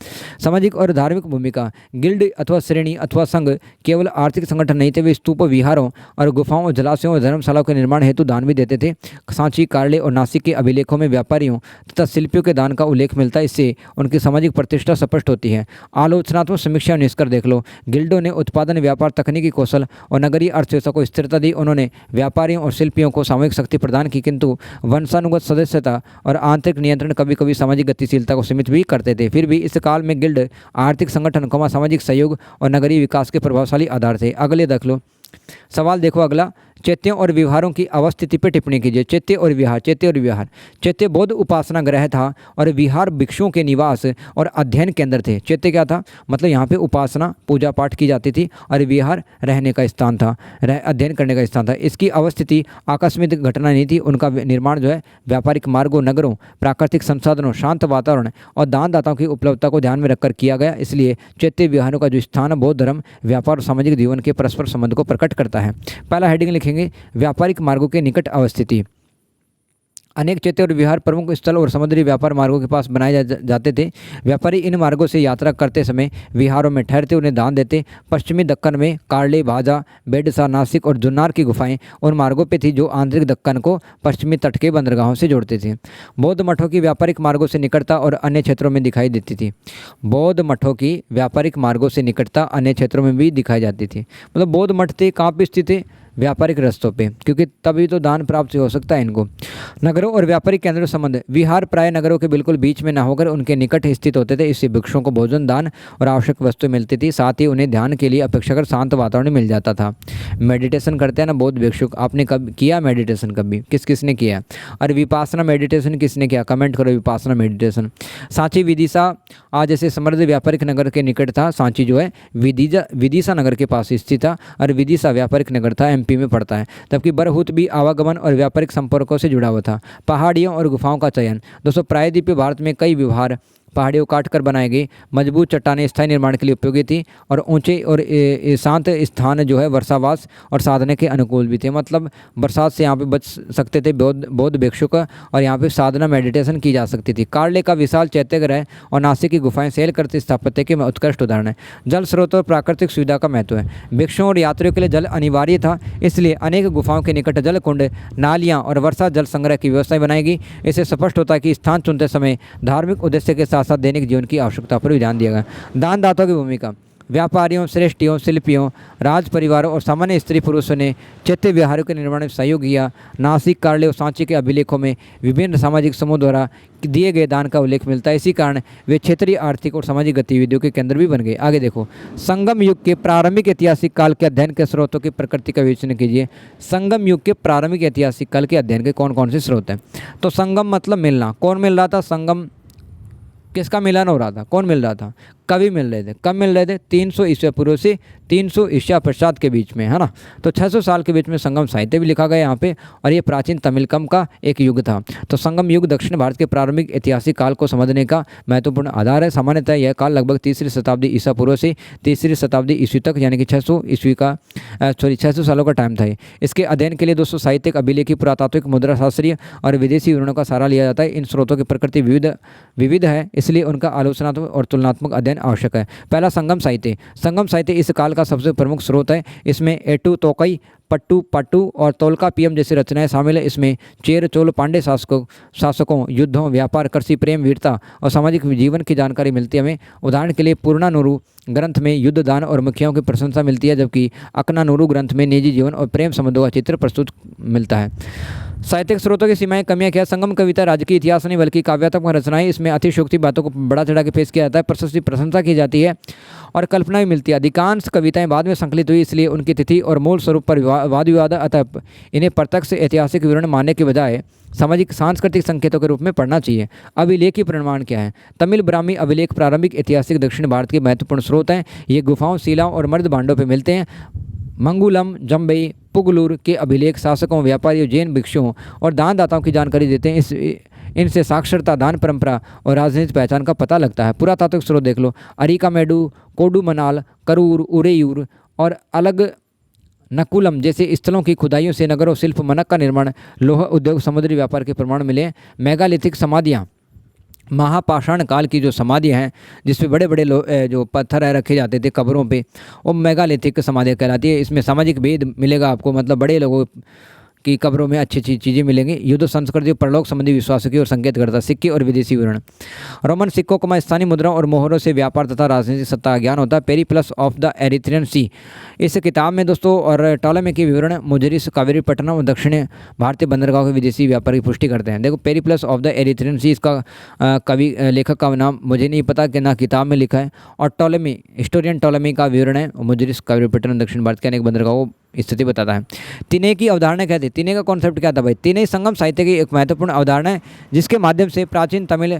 Speaker 1: सामाजिक और धार्मिक भूमिका, गिल्ड अथवा श्रेणी अथवा संघ केवल आर्थिक संगठन नहीं थे, वे स्तूप, विहारों और गुफाओं और जलाशयों और धर्मशालाओं के निर्माण हेतु दान भी देते थे। सांची, कार्ले और नासिक के अभिलेखों में व्यापारियों तथा शिल्पियों के दान का उल्लेख मिलता है। इससे उनकी सामाजिक प्रतिष्ठा स्पष्ट होती है। आलोचनात्मक समीक्षा और निष्कर्ष देख लो, गिल्डों ने उत्पादन, व्यापार, तकनीकी कौशल और नगरीय अर्थव्यवस्था को स्थिरता दी। उन्होंने व्यापारियों और शिल्पियों को सामूहिक शक्ति प्रदान की, किंतु वंशानुगत सदस्यता और आंतरिक नियंत्रण कभी कभी सामाजिक गतिशीलता को सीमित भी करते थे। फिर भी इस काल में गिल्ड आर्थिक संगठन, सामाजिक सहयोग और नगरीय विकास के प्रभावशाली आधार थे। अगले देख लो, सवाल देखो अगला, चैत्यों और विहारों की अवस्थिति पर टिप्पणी कीजिए। चैत्य और विहार। चैत्य बौद्ध उपासना ग्रह था और विहार भिक्षुओं के निवास और अध्ययन केंद्र थे। चैत्य क्या था, मतलब यहाँ पे उपासना, पूजा पाठ की जाती थी, और विहार रहने का स्थान था, अध्ययन करने का स्थान था। इसकी अवस्थिति आकस्मिक घटना नहीं थी। उनका निर्माण जो है व्यापारिक मार्गों, नगरों, प्राकृतिक संसाधनों, शांत वातावरण और दानदाताओं की उपलब्धता को ध्यान में रखकर किया गया। इसलिए चैत्य विहारों का जो स्थान बौद्ध धर्म, व्यापार और सामाजिक जीवन के परस्पर संबंध को प्रकट करता है। पहला हेडिंग लिखेंगे, व्यापारिक मार्गों के निकट अवस्थिति। अनेक चैत्य और विहार प्रमुख स्थल और समुद्री व्यापार मार्गों के पास बनाए जाते थे। व्यापारी इन मार्गों से यात्रा करते समय विहारों में ठहरते, उन्हें दान देते। पश्चिमी दक्कन में कार्ले, भाजा, बेडसा, नासिक और जुन्नार की गुफाएं उन मार्गों पे थी जो आंतरिक दक्कन को पश्चिमी तट के बंदरगाहों से जोड़ते थे। बौद्ध मठों की व्यापारिक मार्गों से निकटता और अन्य क्षेत्रों में दिखाई देती थी। बौद्ध मठों की व्यापारिक मार्गों से निकटता अन्य क्षेत्रों में भी दिखाई जाती थी। मतलब बौद्ध मठ थे कहाँ पे स्थित थे, व्यापारिक रास्तों पे, क्योंकि तभी तो दान प्राप्त हो सकता है इनको। नगरों और व्यापारिक केंद्रों संबंध, विहार प्राय नगरों के बिल्कुल बीच में न होकर उनके निकट स्थित होते थे। इससे भिक्षुओं को भोजन, दान और आवश्यक वस्तुएं मिलती थी। साथ ही उन्हें ध्यान के लिए अपेक्षाकृत शांत वातावरण मिल जाता था। मेडिटेशन करते हैं ना बौद्ध भिक्षुक, आपने कब किया मेडिटेशन, कभी किस ने किया? और विपासना मेडिटेशन किसने किया? कमेंट करो विपासना मेडिटेशन। सांची, विदिशा आज जैसे समृद्ध व्यापारिक नगर के निकट था। सांची जो है विदिशा नगर के पास स्थित था और विदिशा व्यापारिक नगर था, एमपी में पड़ता है। जबकि बरहुत भी आवागमन और व्यापारिक संपर्कों से जुड़ा हुआ था। पहाड़ियों और गुफाओं का चयन, दोस्तों प्रायद्वीपीय भारत में कई विहार पहाड़ियों काट कर बनाई गई मजबूत चट्टानें स्थायी निर्माण के लिए उपयोगी थी और ऊंचे और शांत स्थान जो है वर्षावास और साधने के अनुकूल भी थे। मतलब बरसात से यहाँ पे बच सकते थे बौद्ध भिक्षुक और यहाँ पे साधना मेडिटेशन की जा सकती थी। कार्ले का विशाल चैत्यगृह और नासिक की गुफाएं सेल करते स्थापत्य के उत्कृष्ट उदाहरण है। जल स्रोत और प्राकृतिक सुविधा का महत्व है। भिक्षुओं और यात्रियों के लिए जल अनिवार्य था, इसलिए अनेक गुफाओं के निकट जल कुंड, नालियाँ और वर्षा जल संग्रह की व्यवस्था बनाई गई। इससे स्पष्ट होता है कि स्थान चुनते समय धार्मिक उद्देश्य के साथ साथ दैनिक जीवन की आवश्यकता पर भी ध्यान दिया गया। दानदाताओं की भूमिका। व्यापारियों, श्रेष्ठियों, शिल्पियों, राज परिवारों और सामान्य स्त्री पुरुषों ने चैत्य विहारों के निर्माण में सहयोग किया। नासिक, कार्ले और सांची के अभिलेखों में विभिन्न सामाजिक समूह द्वारा दिए गए दान का उल्लेख मिलता है। इसी कारण वे क्षेत्रीय आर्थिक और सामाजिक गतिविधियों के केंद्र भी बन गए। आगे देखो, संगम युग के प्रारंभिक ऐतिहासिक काल के अध्ययन के स्रोतों की प्रकृति का विवेचन कीजिए। संगम युग के प्रारंभिक ऐतिहासिक काल के अध्ययन के कौन कौन से स्रोत हैं? तो संगम मतलब मिलना। कौन मिल रहा था? संगम किसका मिलन हो रहा था? कौन मिल रहा था? कवि मिल रहे थे। कब मिल रहे थे? 300 ईस्वी पूर्व से 300 ईसा पश्चात के बीच में, है ना। तो 600 साल के बीच में संगम साहित्य भी लिखा गया यहाँ पे, और ये प्राचीन तमिलकम का एक युग था। तो संगम युग दक्षिण भारत के प्रारंभिक ऐतिहासिक काल को समझने का महत्वपूर्ण आधार है। सामान्यतः यह काल लगभग 3री शताब्दी ईसा पूर्व से 3री शताब्दी ईस्वी तक, यानी कि 600 सालों का टाइम था। इसके अध्ययन के लिए 200 साहित्यिक, अभिलेखी, पुरातात्विक, मुद्राशास्त्रीय और विदेशी विवरणों का सहारा लिया जाता है। इन स्रोतों की प्रकृति विविध है, इसलिए उनका आलोचनात्मक और तुलनात्मक अध्ययन आवश्यक है। पहला, संगम साहित्य। संगम साहित्य इस काल का सबसे प्रमुख स्रोत है। इसमें एटू तोकई, पट्टू पट्टू और तोलकापियम जैसी रचनाएं शामिल है। इसमें चेर, चोल, पांडे शासकों, युद्धों, व्यापार, कृषि, प्रेम, वीरता और सामाजिक जीवन की जानकारी मिलती है हमें। उदाहरण के लिए पुरानानुरु ग्रंथ में युद्ध, दान और मुखियाओं की प्रशंसा मिलती है, जबकि अकनानुरु ग्रंथ में निजी जीवन और प्रेम संबंधों का चित्र प्रस्तुत मिलता है। साहित्यिक स्रोतों की सीमाएं, कमियां क्या? संगम कविता राजकीय इतिहास नहीं बल्कि काव्यात्मक रचनाएं। इसमें अतिशयोक्ति बातों को बड़ा चढ़ा के पेश किया जाता है, प्रशस्ति प्रशंसा की जाती है और कल्पना भी मिलती है। अधिकांश कविताएं बाद में संकलित हुई, इसलिए उनकी तिथि और मूल स्वरूप पर वाद विवाद, अतः इन्हें प्रत्यक्ष ऐतिहासिक विवरण मानने के बजाय सामाजिक सांस्कृतिक संकेतों के रूप में पढ़ना चाहिए। अभिलेखीय प्रमाण क्या है? तमिल ब्राह्मी अभिलेख प्रारंभिक ऐतिहासिक दक्षिण भारत के महत्वपूर्ण स्रोत हैं। ये गुफाओं, शिलाओं और मर्द भांडों पर मिलते हैं। मंगुलम, जम्बई, पुगलूर के अभिलेख शासकों, व्यापारियों, जैन भिक्षुओं और दानदाताओं की जानकारी देते हैं। इनसे साक्षरता, दान परंपरा और राजनीतिक पहचान का पता लगता है। पुरातात्विक स्रोत देख लो, अरिकामेडु, कोडुमनाल, करूर, उरेयूर और अलग नकुलम जैसे स्थलों की खुदाइयों से नगरों, शिल्प, मनक का निर्माण, लोहा उद्योग, समुद्री व्यापार के प्रमाण मिले। मेगालिथिक समाधियाँ, महापाषाण काल की जो समाधियाँ हैं जिसपे बड़े बड़े जो पत्थर रखे जाते थे कब्रों पे, वो मेगालिथिक समाधियाँ कहलाती है। इसमें सामाजिक भेद मिलेगा आपको, मतलब बड़े लोगों की कब्रों में अच्छी अच्छी चीज़ें मिलेंगी। युद्ध, संस्कृति, परलोक संबंधी विश्वासों की ओर संकेत करता है। सिक्के और विदेशी विवरण। रोमन सिक्कों को स्थानीय मुद्राओं और मोहरों से व्यापार तथा राजनीतिक सत्ता का ज्ञान होता है। पेरिप्लस ऑफ द एरिथ्रियन सी, इस किताब में दोस्तों और टॉलेमी के विवरण, मुजरिस, कावेरी पट्टनम और दक्षिण भारतीय बंदरगाहों के विदेशी व्यापार की पुष्टि करते हैं। देखो, पेरिप्लस ऑफ द एरिथ्रियन सी, इसका कवि लेखक का नाम मुझे नहीं पता कि ना किताब में लिखा है। और टॉलेमी, हिस्टोरियन टॉलेमी का विवरण है, मुजरिस, कावेरी पट्टनम, दक्षिण भारत के अनेक बंदरगाहों स्थिति बताता है। तिने की अवधारणा क्या थी? तिने का कॉन्सेप्ट क्या था भाई? तिने संगम साहित्य की एक महत्वपूर्ण अवधारणा है, जिसके माध्यम से प्राचीन तमिल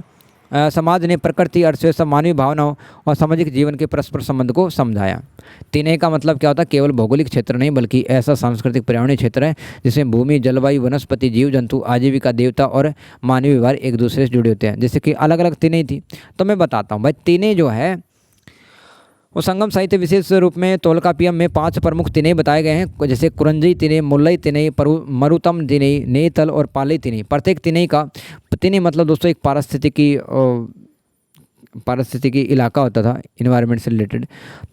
Speaker 1: समाज ने प्रकृति, अर्थव्यवस्था, मानवीय भावनाओं और सामाजिक जीवन के परस्पर संबंध को समझाया। तिने का मतलब क्या होता है? केवल भौगोलिक क्षेत्र नहीं बल्कि ऐसा सांस्कृतिक पर्यावरणीय क्षेत्र है जिसमें भूमि, जलवायु, वनस्पति, जीव जंतु, आजीविका, देवता और मानवीय व्यवहार एक दूसरे से जुड़े होते हैं। जैसे कि अलग अलग तिने थी, तो मैं बताता हूँ भाई। तिने जो है वो संगम साहित्य विशेष रूप में तोलकापियम में 5 प्रमुख तिने बताए गए हैं, जैसे कुरंजी तिने, मुल्लई तिने, मरुतम तिने, नेतल और पालई तिने। प्रत्येक तिने का, तिने मतलब दोस्तों एक पारिस्थितिकी इलाका होता था, इन्वायरमेंट से रिलेटेड।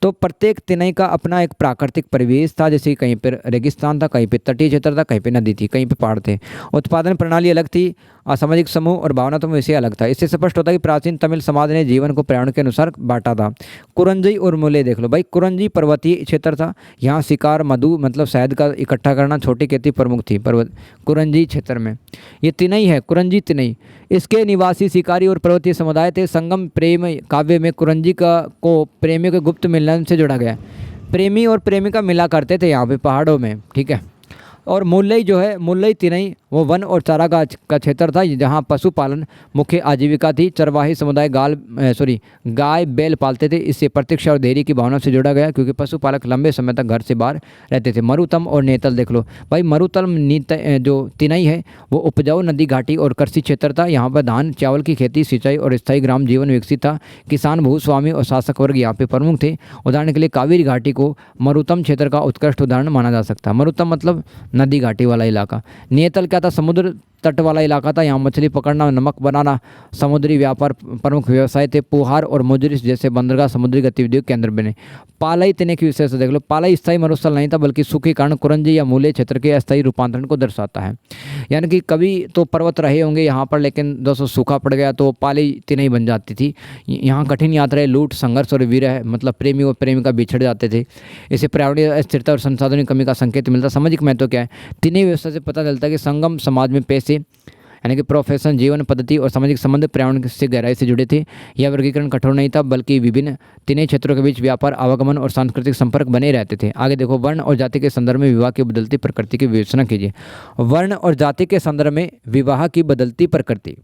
Speaker 1: तो प्रत्येक तिनई का अपना एक प्राकृतिक परिवेश था, जैसे कहीं पर रेगिस्तान था, कहीं पे तटीय क्षेत्र था, कहीं पे नदी थी, कहीं पे पहाड़ थे। उत्पादन प्रणाली अलग थी, असामाजिक समूह और भावनात्मक विषय अलग था। इससे स्पष्ट होता है कि प्राचीन तमिल समाज ने जीवन को पर्यावरण के अनुसार बांटा था। कुरंजी और मुले देख लो भाई। कुरंजी पर्वतीय क्षेत्र था, यहाँ शिकार, मधु मतलब शहद का इकट्ठा करना, छोटी खेती प्रमुख थी कुरंजी क्षेत्र में। ये तिनई है, कुरंजी तिनई। इसके निवासी शिकारी और पर्वतीय समुदाय थे। संगम प्रेम काव्य में कुरंजी को प्रेमियों के गुप्त मिलन से जोड़ा गया। प्रेमी और प्रेमिका मिला करते थे यहाँ पे पहाड़ों में, ठीक है। और मुल्लई जो है, मुल्लई तिनई वो वन और चारागाह का क्षेत्र था जहाँ पशुपालन मुख्य आजीविका थी। चरवाही समुदाय गाय बैल पालते थे। इससे प्रतीक्षा और धैर्य की भावना से जोड़ा गया क्योंकि पशुपालक लंबे समय तक घर से बाहर रहते थे। मरुतम और नेतल देख लो भाई, मरुतम जो तिनई है वो उपजाऊ नदी घाटी और कृषि क्षेत्र था। यहाँ पर धान चावल की खेती, सिंचाई और स्थायी ग्राम जीवन विकसित था। किसान, भूस्वामी और शासक वर्ग यहाँ पे प्रमुख थे। उदाहरण के लिए कावेरी घाटी को मरुतम क्षेत्र का उत्कृष्ट उदाहरण माना जा सकता है। मरुतम मतलब नदी घाटी वाला इलाका। नेतल क्या था, समुद्र तट वाला इलाका था। यहाँ मछली पकड़ना, नमक बनाना, समुद्री व्यापार प्रमुख व्यवसाय थे। पुहार और मुजरिस जैसे बंदरगाह समुद्री गतिविधियों के केंद्र बने। पालई तिनई की विशेषता देख लो, पालई स्थायी मरुस्थल नहीं था बल्कि सूखे कारण कुरंजी या मूले क्षेत्र के अस्थायी रूपांतरण को दर्शाता है। यानी कि कभी तो पर्वत रहे होंगे यहाँ पर, लेकिन दोस्तों सूखा पड़ गया तो पालई तिनई बन जाती थी। यहाँ कठिन यात्राएं, लूट, संघर्ष और विरह, मतलब प्रेमी और प्रेमिका बिछड़ जाते थे। इसे पर्यावरणीय अस्थिरता और संसाधनों की कमी का संकेत मिलता। सामाजिक महत्व क्या है, तिनई व्यवस्था से पता चलता है कि संगम समाज में पैसे यानी कि प्रोफेशन, जीवन पद्धति और सामाजिक संबंध पर्यावरण से गहराई से जुड़े थे। यह वर्गीकरण कठोर नहीं था बल्कि विभिन्न तिनई क्षेत्रों के बीच व्यापार, आवागमन और सांस्कृतिक संपर्क बने रहते थे। आगे देखो, वर्ण और जाति के संदर्भ में विवाह की बदलती प्रकृति की विवेचना कीजिए। वर्ण और जाति के संदर्भ में विवाह की बदलती प्रकृति।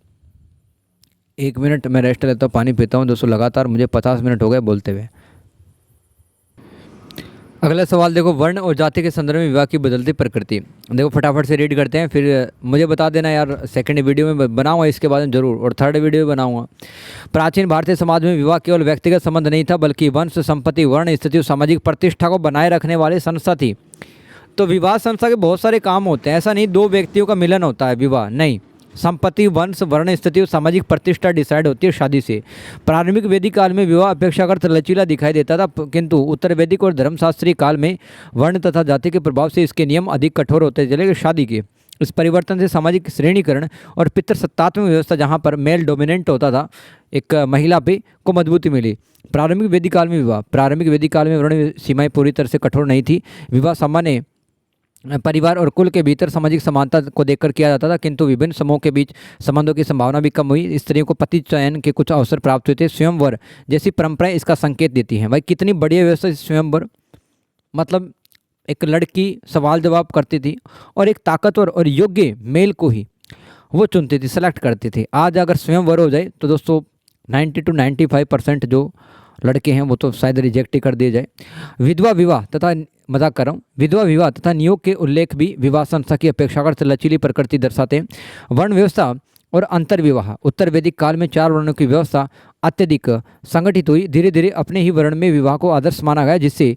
Speaker 1: 1 मिनट मैं रेस्ट लेता हूँ, पानी पीता हूँ दोस्तों। लगातार मुझे 50 मिनट हो गए बोलते हुए। अगला सवाल देखो, वर्ण और जाति के संदर्भ में विवाह की बदलती प्रकृति। देखो फटाफट से रीड करते हैं, फिर मुझे बता देना यार। सेकंड वीडियो में बनाऊंगा इसके बाद में जरूर, और थर्ड वीडियो में बनाऊंगा। प्राचीन भारतीय समाज में विवाह केवल व्यक्तिगत संबंध नहीं था बल्कि वंश, संपत्ति, वर्ण, स्थिति और सामाजिक प्रतिष्ठा को बनाए रखने वाली संस्था थी। तो विवाह संस्था के बहुत सारे काम होते हैं, ऐसा नहीं 2 व्यक्तियों का मिलन होता है विवाह, नहीं। संपत्ति, वंश, वर्ण, स्थिति और सामाजिक प्रतिष्ठा डिसाइड होती है शादी से। प्रारंभिक वैदिक काल में विवाह अपेक्षाकृत लचीला दिखाई देता था, किंतु उत्तर वैदिक और धर्मशास्त्रीय काल में वर्ण तथा जाति के प्रभाव से इसके नियम अधिक कठोर होते चले गए शादी के। इस परिवर्तन से सामाजिक श्रेणीकरण और पितृसत्तात्मक व्यवस्था, जहाँ पर मेल डोमिनेंट होता था एक महिला पे, को मजबूती मिली। प्रारंभिक वैदिक काल में विवाह, प्रारंभिक वैदिक काल में वर्ण सीमाएं पूरी तरह से कठोर नहीं थी। विवाह सामान्य परिवार और कुल के भीतर सामाजिक समानता को देखकर किया जाता था, किंतु विभिन्न समूहों के बीच संबंधों की संभावना भी कम हुई। स्त्रियों को पति चयन के कुछ अवसर प्राप्त हुए थे। स्वयंवर जैसी परंपराएं इसका संकेत देती हैं। भाई कितनी बढ़िया व्यवस्था स्वयंवर, मतलब एक लड़की सवाल जवाब करती थी और एक ताकतवर और योग्य मेल को ही वो चुनती थी, सेलेक्ट करती थी। आज अगर स्वयंवर हो जाए तो दोस्तों 90 to 95% जो लड़के हैं वो तो शायद रिजेक्ट ही कर दिए जाए। विधवा विवाह तथा, मजाक कर रहा हूँ, विधवा विवाह तथा नियोग के उल्लेख भी विवाह संस्था की अपेक्षाकृत लचीली प्रकृति दर्शाते हैं। वर्ण व्यवस्था और अंतर विवाह, उत्तर वैदिक काल में 4 वर्णों की व्यवस्था अत्यधिक संगठित हुई। धीरे धीरे अपने ही वर्ण में विवाह को आदर्श माना गया, जिससे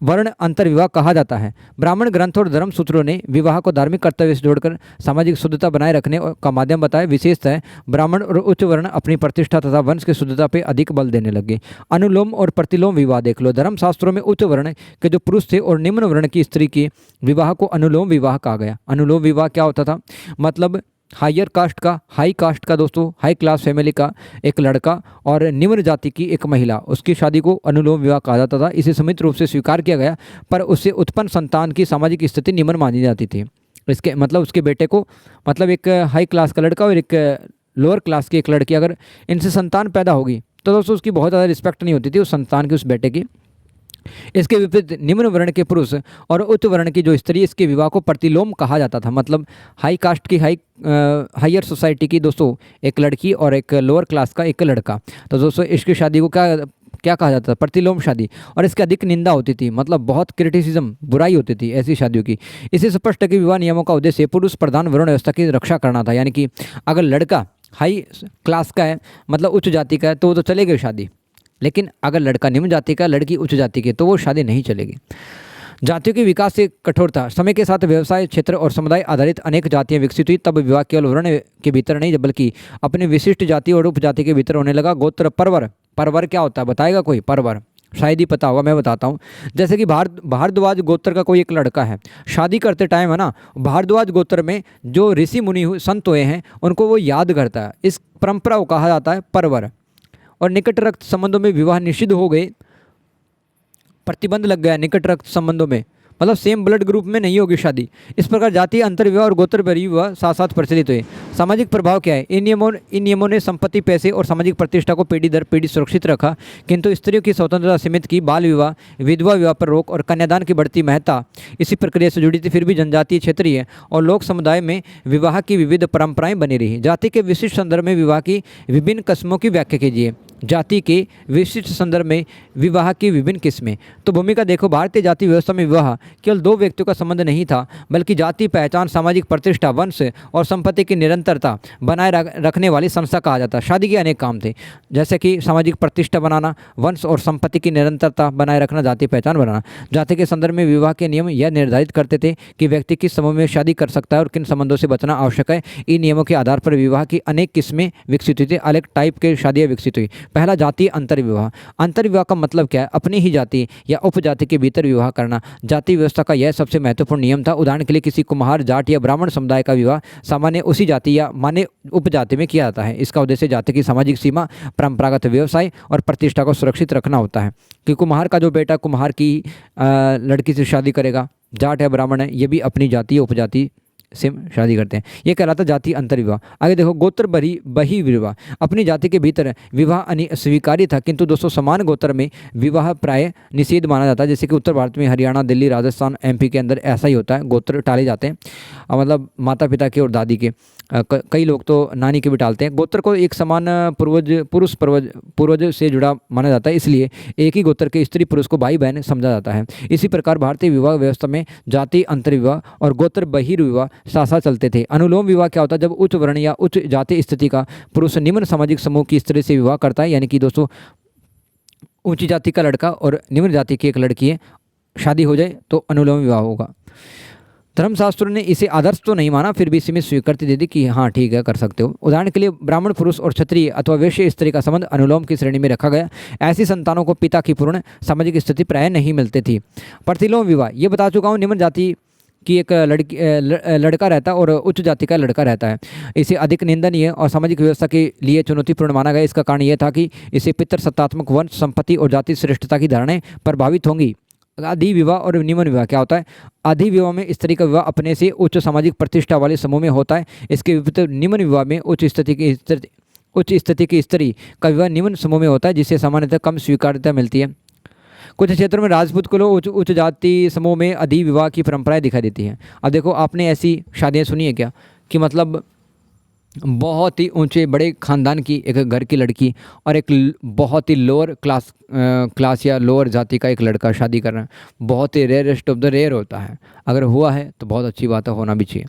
Speaker 1: वर्ण अंतर विवाह कहा जाता है। ब्राह्मण ग्रंथों और धर्म सूत्रों ने विवाह को धार्मिक कर्तव्य से जोड़कर सामाजिक शुद्धता बनाए रखने का माध्यम बताया। विशेषता है, ब्राह्मण और उच्च वर्ण अपनी प्रतिष्ठा तथा वंश की शुद्धता पर अधिक बल देने लगे। अनुलोम और प्रतिलोम विवाह देख लो। धर्मशास्त्रों में उच्च वर्ण के जो पुरुष थे और निम्न वर्ण की स्त्री के विवाह को अनुलोम विवाह कहा गया। अनुलोम विवाह क्या होता था, मतलब हाई कास्ट का दोस्तों, हाई क्लास फैमिली का एक लड़का और निम्न जाति की एक महिला, उसकी शादी को अनुलोम विवाह कहा जाता था। इसे समित रूप से स्वीकार किया गया, पर उससे उत्पन्न संतान की सामाजिक स्थिति निम्न मानी जाती थी। इसके मतलब उसके बेटे को, मतलब एक हाई क्लास का लड़का और एक लोअर क्लास की एक लड़की, अगर इनसे संतान पैदा होगी तो दोस्तों उसकी बहुत ज़्यादा रिस्पेक्ट नहीं होती थी उस संतान की, उस बेटे की। इसके विपरीत निम्न वर्ण के पुरुष और उच्च वर्ण की जो स्त्री, इसके विवाह को प्रतिलोम कहा जाता था। मतलब हाई कास्ट की, हायर सोसाइटी की दोस्तों एक लड़की और एक लोअर क्लास का एक लड़का, तो दोस्तों इसकी शादी को क्या कहा जाता था, प्रतिलोम शादी। और इसकी अधिक निंदा होती थी, मतलब बहुत क्रिटिसिज्म, बुराई होती थी ऐसी शादियों की। इसे स्पष्ट है कि विवाह नियमों का उद्देश्य पुरुष प्रधान वर्ण व्यवस्था की रक्षा करना था। यानी कि अगर लड़का हाई क्लास का है, मतलब उच्च जाति का है, तो वो तो चलेगी शादी, लेकिन अगर लड़का निम्न जाति का, लड़की उच्च जाति की, तो वो शादी नहीं चलेगी। जातियों के विकास से कठोरता। समय के साथ व्यवसाय, क्षेत्र और समुदाय आधारित अनेक जातियां विकसित हुई। तब विवाह केवल वर्ण के भीतर नहीं बल्कि अपने विशिष्ट जाति और उपजाति के भीतर होने लगा। गोत्र, परवर क्या होता है बताएगा कोई? परवर शायद ही पता होगा, मैं बताता हूँ। जैसे कि भारद्वाज गोत्र का कोई एक लड़का है, शादी करते टाइम है ना, भारद्वाज गोत्र में जो ऋषि मुनि संत हुए हैं उनको वो याद करता है। इस परंपरा को कहा जाता है परवर। और निकट रक्त संबंधों में विवाह निषिद्ध हो गए, प्रतिबंध लग गया निकट रक्त संबंधों में, मतलब सेम ब्लड ग्रुप में नहीं होगी शादी। इस प्रकार जातीय अंतर विवाह और गोत्र बहिर्वाह विवाह साथ साथ प्रचलित हुए। सामाजिक प्रभाव क्या है? इन नियमों ने संपत्ति, पैसे और सामाजिक प्रतिष्ठा को पीढ़ी दर पीढ़ी सुरक्षित रखा, किंतु स्त्रियों की स्वतंत्रता सीमित की। बाल विवाह, विधवा विवाह पर रोक और कन्यादान की बढ़ती महत्ता इसी प्रक्रिया से जुड़ी थी। फिर भी जनजातीय, क्षेत्रीय और लोक समुदाय में विवाह की विविध परंपराएं बनी रही। जाति के विशिष्ट संदर्भ में विवाह की विभिन्न किस्मों की व्याख्या कीजिए। जाति के विशिष्ट संदर्भ में विवाह की विभिन्न किस्में। तो भूमिका देखो, भारतीय जाति व्यवस्था में विवाह केवल दो व्यक्तियों का संबंध नहीं था, बल्कि जाति, पहचान, सामाजिक प्रतिष्ठा, वंश और संपत्ति की निरंतरता बनाए रखने वाली संस्था कहा जाता है। शादी के अनेक काम थे, जैसे कि सामाजिक प्रतिष्ठा बनाना, वंश और संपत्ति की निरंतरता बनाए रखना, जाति पहचान बनाना। जाति के संदर्भ में विवाह के नियम यह निर्धारित करते थे कि व्यक्ति किस समूह में शादी कर सकता है और किन संबंधों से बचना आवश्यक है। इन नियमों के आधार पर विवाह की अनेक किस्में विकसित हुई थी, अलग टाइप के शादियाँ विकसित हुई। पहला, जातीय अंतर्विवाह। अंतर्विवाह का मतलब क्या है? अपनी ही जाति या उपजाति के भीतर विवाह करना। जाति व्यवस्था का यह सबसे महत्वपूर्ण नियम था। उदाहरण के लिए किसी कुम्हार, जाट या ब्राह्मण समुदाय का विवाह सामान्य उसी जाति या मान्य उपजाति में किया जाता है। इसका उद्देश्य जाति की सामाजिक सीमा, परंपरागत व्यवसाय और प्रतिष्ठा को सुरक्षित रखना होता है। कि कुम्हार का जो बेटा कुम्हार की लड़की से शादी करेगा, जाट या ब्राह्मण है, ये भी अपनी जाति या उपजाति से शादी करते हैं। ये कहलाता जातीय अंतर्विवाह। आगे देखो, गोत्र बहिर्विवाह। अपनी जाति के भीतर विवाह स्वीकार्य था, किंतु दोस्तों समान गोत्र में विवाह प्राय निषेध माना जाता है। जैसे कि उत्तर भारत में हरियाणा, दिल्ली, राजस्थान, एमपी के अंदर ऐसा ही होता है, गोत्र टाले जाते हैं। मतलब माता पिता के और दादी के, कई लोग तो नानी के भी टालते हैं। गोत्र को एक समान पूर्वज से जुड़ा माना जाता है, इसलिए एक ही गोत्र के स्त्री पुरुष को भाई बहन समझा जाता है। इसी प्रकार भारतीय विवाह व्यवस्था में जातीय अंतर्विवाह और गोत्र बहिर्विवाह साथ साथ चलते थे। अनुलोम विवाह क्या होता है? जब उच्च वर्ण या उच्च जातीय स्थिति का पुरुष निम्न सामाजिक समूह की स्त्री से विवाह करता है, यानी कि दोस्तों ऊंची जाति का लड़का और निम्न जाति की एक लड़की है, शादी हो जाए तो अनुलोम विवाह होगा। धर्मशास्त्रों ने इसे आदर्श तो नहीं माना, फिर भी इसी में स्वीकृति दे दी कि हाँ ठीक है, कर सकते हो। उदाहरण के लिए ब्राह्मण पुरुष और क्षत्रिय अथवा वैश्य स्त्री का संबंध अनुलोम की श्रेणी में रखा गया। ऐसी संतानों को पिता की पूर्ण सामाजिक स्थिति प्राय नहीं मिलती थी। प्रतिलोम विवाह, ये बता चुका हूँ, निम्न जाति की एक लड़का रहता है और उच्च जाति का लड़का रहता है। इसे अधिक निंदनीय और सामाजिक व्यवस्था के लिए चुनौतीपूर्ण माना गया। इसका कारण यह था कि इसे पितृसत्तात्मक वंश, संपत्ति और जाति श्रेष्ठता की धारणाएं प्रभावित होंगी। आदि विवाह और निम्न विवाह क्या होता है? आदि विवाह में स्त्री का विवाह अपने से उच्च सामाजिक प्रतिष्ठा वाले समूह में होता है। इसके विपरीत निम्न विवाह में उच्च स्थिति की स्त्री का विवाह निम्न समूह में होता है, जिससे सामान्यतः कम स्वीकार्यता मिलती है। कुछ क्षेत्रों में राजपूत कुलों उच्च जाति समूह में आदि विवाह की परंपराएं दिखाई देती हैं। अब देखो, आपने ऐसी शादियां सुनी है क्या कि मतलब बहुत ही ऊंचे बड़े खानदान की एक घर की लड़की और एक बहुत ही लोअर क्लास या लोअर जाति का एक लड़का शादी कर रहे हैं? बहुत ही रेयरेस्ट ऑफ द रेयर होता है। अगर हुआ है तो बहुत अच्छी बात है, होना भी चाहिए।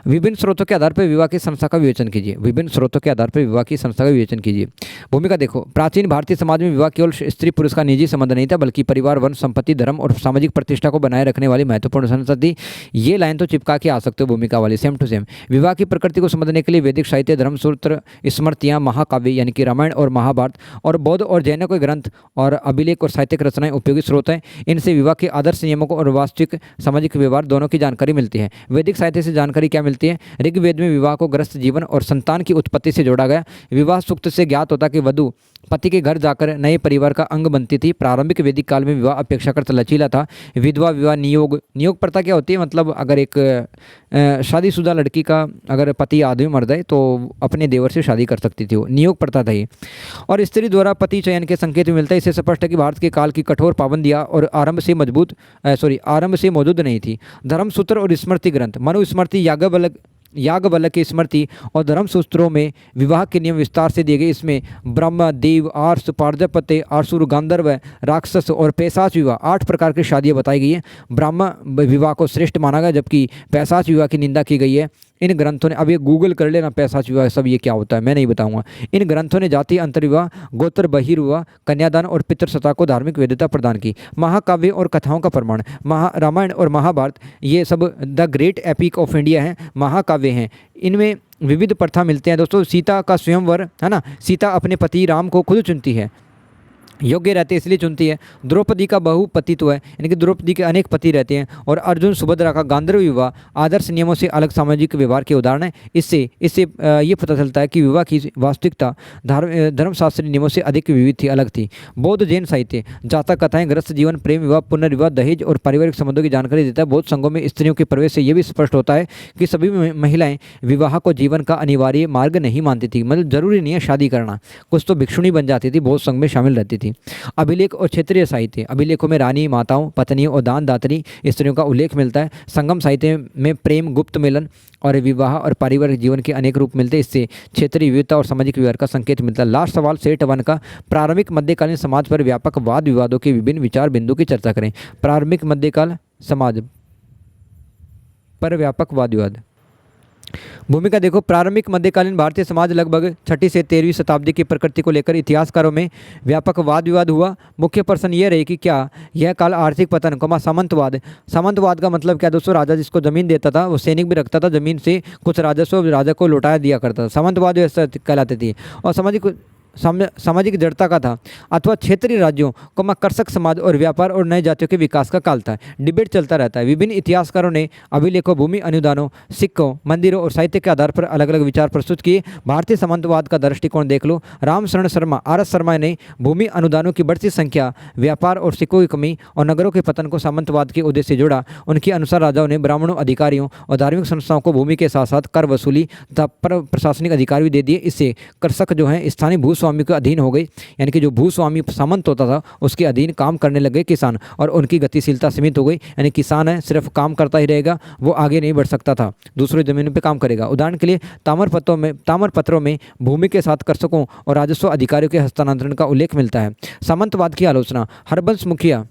Speaker 1: विभिन्न स्रोतों के आधार पर विवाह की संस्था का विवेचन कीजिए। विभिन्न स्रोतों के आधार पर विवाह की संस्था का विवेचन कीजिए। भूमिका देखो, प्राचीन भारतीय समाज में विवाह केवल स्त्री पुरुष का निजी संबंध नहीं था, बल्कि परिवार, वंश, संपत्ति, धर्म और सामाजिक प्रतिष्ठा को बनाए रखने वाली महत्वपूर्ण संस्था थी। ये लाइन तो चिपका के आ सकते हो भूमिका वाली, सेम टू सेम। विवाह की प्रकृति को समझने के लिए वैदिक साहित्य, धर्मसूत्र, स्मृतियाँ, महाकाव्य यानी कि रामायण और महाभारत और बौद्ध और जैनों के ग्रंथ और अभिलेख और साहित्यिक रचनाएं उपयोगी स्रोत हैं। इनसे विवाह के आदर्श नियमों को और वास्तविक सामाजिक व्यवहार दोनों की जानकारी मिलती है। वैदिक साहित्य से जानकारी क्या मिलती है? ऋग्वेद में विवाह को गृहस्थ जीवन और संतान की उत्पत्ति से जोड़ा गया। विवाह सूक्त से ज्ञात होता कि वधु पति के घर जाकर नए परिवार का अंग बनती थी। प्रारंभिक वैदिक काल में विवाह अपेक्षाकृत लचीला था। विधवा विवाह, नियोग प्रथा क्या होती है? मतलब अगर एक शादीशुदा लड़की का अगर पति आदमी मर जाए तो अपने देवर से शादी कर सकती थी, वो नियोग प्रथा था ये। और स्त्री द्वारा पति चयन के संकेत भी मिलता है। इससे स्पष्ट है कि भारत के काल की कठोर पाबंदियां और आरंभ से मौजूद नहीं थी। धर्मसूत्र और स्मृति ग्रंथ, मनुस्मृति, याज्ञवल्क्य की स्मृति और धर्मसूत्रों में विवाह के नियम विस्तार से दिए गए। इसमें ब्रह्म, देव, आर्ष, प्रजापति, असुर, गंधर्व, राक्षस और पैशाच विवाह 8 प्रकार की शादियाँ बताई गई है। ब्रह्म विवाह को श्रेष्ठ माना गया, जबकि पैशाच विवाह की निंदा की गई है। इन ग्रंथों ने, अब ये गूगल कर लेना पैशाच विवाह सब ये क्या होता है, मैं नहीं बताऊंगा। इन ग्रंथों ने जातीय अंतर्विवाह, गोत्र बहिर्विवाह, कन्यादान और पितृसत्ता को धार्मिक वैधता प्रदान की। महाकाव्य और कथाओं का प्रमाण, रामायण और महाभारत ये सब the great epic of India हैं, महाकाव्य हैं। इनमें विविध प्रथा मिलते हैं दोस्तों। सीता का स्वयंवर है ना, सीता अपने पति राम को खुद चुनती है। योग्य रहते हैं इसलिए चुनती है। द्रौपदी का बहुपतित्व है, यानी कि द्रौपदी के अनेक पति रहते हैं। और अर्जुन सुभद्रा का गांधर्व विवाह आदर्श नियमों से अलग सामाजिक व्यवहार के उदाहरण है। इससे इससे ये पता चलता है कि विवाह की वास्तविकता धर्मशास्त्रीय नियमों से अधिक विविध थी, अलग थी। बौद्ध जैन साहित्य जातक कथाएं, गृहस्थ जीवन, प्रेम विवाह, पुनर्विवाह, दहेज और पारिवारिक संबंधों की जानकारी देता है। बौद्ध संघों में स्त्रियों के प्रवेश से यह भी स्पष्ट होता है कि सभी महिलाएं विवाह को जीवन का अनिवार्य मार्ग नहीं मानती थी। मतलब जरूरी नहीं है शादी करना, कुछ तो भिक्षुणी बन जाती थी, बौद्ध संघ में शामिल रहती थी। अभिलेख और क्षेत्रीय साहित्य, अभिलेखों में रानी, माताओं, पत्नियों और दान दात्री स्त्रियों का उल्लेख मिलता है। संगम साहित्य में प्रेम, गुप्त मिलन और विवाह और पारिवारिक जीवन के अनेक रूप मिलते हैं। इससे क्षेत्रीय विविधता और सामाजिक व्यवहार का संकेत मिलता है। लास्ट सवाल सेट 1 का, प्रारंभिक मध्यकालीन समाज पर व्यापक वाद विवादों के विभिन्न विचार बिंदु की चर्चा करें। प्रारंभिक मध्यकाल समाज पर व्यापक वाद विवाद। भूमिका देखो, प्रारंभिक मध्यकालीन भारतीय समाज लगभग 6ठी से 13वीं शताब्दी की प्रकृति को लेकर इतिहासकारों में व्यापक वाद विवाद हुआ। मुख्य प्रश्न यह रही कि क्या यह काल आर्थिक पतन सामंतवाद, सामंतवाद का मतलब क्या दोस्तों, राजा जिसको जमीन देता था वो सैनिक भी रखता था, जमीन से कुछ राजस्व राजा को लौटाया दिया करता था, सामंतवाद ऐसा कहलाते थे। और सामाजिक जड़ता का था, अथवा क्षेत्रीय राज्यों को कर्षक समाज और व्यापार और नए जातियों के विकास का काल था। डिबेट चलता रहता है। विभिन्न इतिहासकारों ने अभिलेखों, भूमि अनुदानों, सिक्कों, मंदिरों और साहित्य के आधार पर अलग अलग विचार प्रस्तुत किए। भारतीय सामंतवाद का दृष्टिकोण देख लो। रामशरण शर्मा, RS शर्मा ने भूमि अनुदानों की बढ़ती संख्या, व्यापार और सिक्कों की कमी और नगरों के पतन को सामंतवाद के उद्देश्य से जोड़ा। उनके अनुसार राजाओं ने ब्राह्मणों, अधिकारियों और धार्मिक संस्थाओं को भूमि के साथ साथ कर वसूली तथा प्रशासनिक अधिकार भी दे दिए। इससे कृषक जो है स्थानीय भूस्वामी के अधीन हो गई, यानी कि जो भूस्वामी सामंत होता था उसके अधीन काम करने लगे किसान, और उनकी गतिशीलता सीमित हो गई। यानी किसान है सिर्फ काम करता ही रहेगा, वो आगे नहीं बढ़ सकता था, दूसरी जमीन पे काम करेगा। उदाहरण के लिए ताम्रपत्रों में भूमि के साथ कृषकों और राजस्व अधिकारियों के हस्तांतरण का उल्लेख मिलता है। सामंतवाद की आलोचना, हरबंश मुखिया।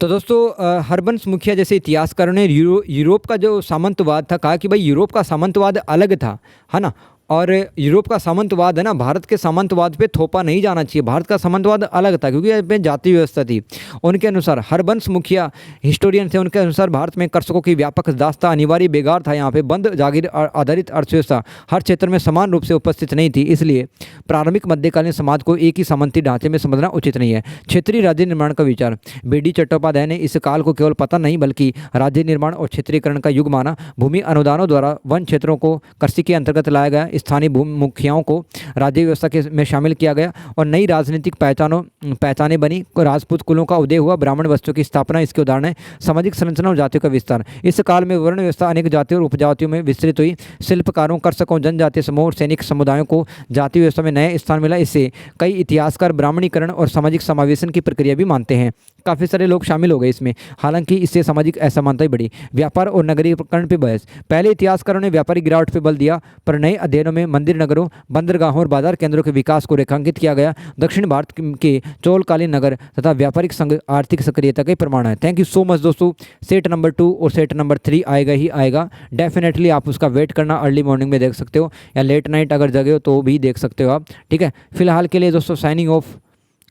Speaker 1: तो दोस्तों हरबंश मुखिया जैसे इतिहासकारों ने यूरोप का जो सामंतवाद था, कहा कि भाई यूरोप का सामंतवाद अलग था, है ना, और यूरोप का सामंतवाद है ना, भारत के सामंतवाद पे थोपा नहीं जाना चाहिए। भारत का सामंतवाद अलग था क्योंकि इसमें जाति व्यवस्था थी। उनके अनुसार, हरबंश मुखिया हिस्टोरियन थे, उनके अनुसार भारत में कृषकों की व्यापक दास्ता, अनिवार्य बेगार था। यहाँ पे बंद जागीर आधारित अर्थव्यवस्था हर क्षेत्र में समान रूप से उपस्थित नहीं थी। इसलिए प्रारंभिक मध्यकालीन समाज को एक ही सामंती ढांचे में समझना उचित नहीं है। क्षेत्रीय राज्य निर्माण का विचार, BD चट्टोपाध्याय ने इस काल को केवल पतन नहीं बल्कि राज्य निर्माण और क्षेत्रीयकरण का युग माना। भूमि अनुदानों द्वारा वन क्षेत्रों को कृषि के अंतर्गत लाया गया, स्थानीय भूमि मुखियाओं को राज्य व्यवस्था के में शामिल किया गया और नई राजनीतिक पहचानें बनी। राजपूत कुलों का उदय हुआ, ब्राह्मण वस्तु की स्थापना इसके उदाहरण है। सामाजिक संरचना और जातियों का विस्तार, इस काल में वर्ण व्यवस्था अनेक जातियों और उपजातियों में विस्तृत हुई। शिल्पकारों, कृषकों, जनजातीय समूह और सैनिक समुदायों को जाति व्यवस्था में नए स्थान मिला। इससे कई इतिहासकार ब्राह्मणीकरण और सामाजिक समावेशन की प्रक्रिया भी मानते हैं। काफ़ी सारे लोग शामिल हो गए इसमें, हालांकि इससे सामाजिक असमानता ही बढ़ी। व्यापार और नगरीकरण पर बहस, पहले इतिहासकारों ने व्यापारिक गिरावट पर बल दिया, पर नए अध्ययनों में मंदिर नगरों, बंदरगाहों और बाजार केंद्रों के विकास को रेखांकित किया गया। दक्षिण भारत के चोलकालीन नगर तथा व्यापारिक संघ आर्थिक सक्रियता के प्रमाण है। थैंक यू सो मच दोस्तों। सेट नंबर 2 और सेट नंबर 3 आएगा ही आएगा, डेफिनेटली आप उसका वेट करना। अर्ली मॉर्निंग में देख सकते हो या लेट नाइट अगर जगे हो तो भी देख सकते हो आप, ठीक है। फिलहाल के लिए दोस्तों साइनिंग ऑफ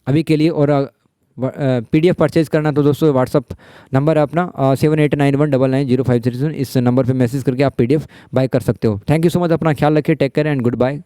Speaker 1: अभी के लिए। और PDF परचेज करना तो दोस्तों व्हाट्सअप नंबर है अपना 7891990537, इस नंबर पे मैसेज करके आप PDF बाय कर सकते हो। थैंक यू सो मच, अपना ख्याल रखिए, take care and good bye.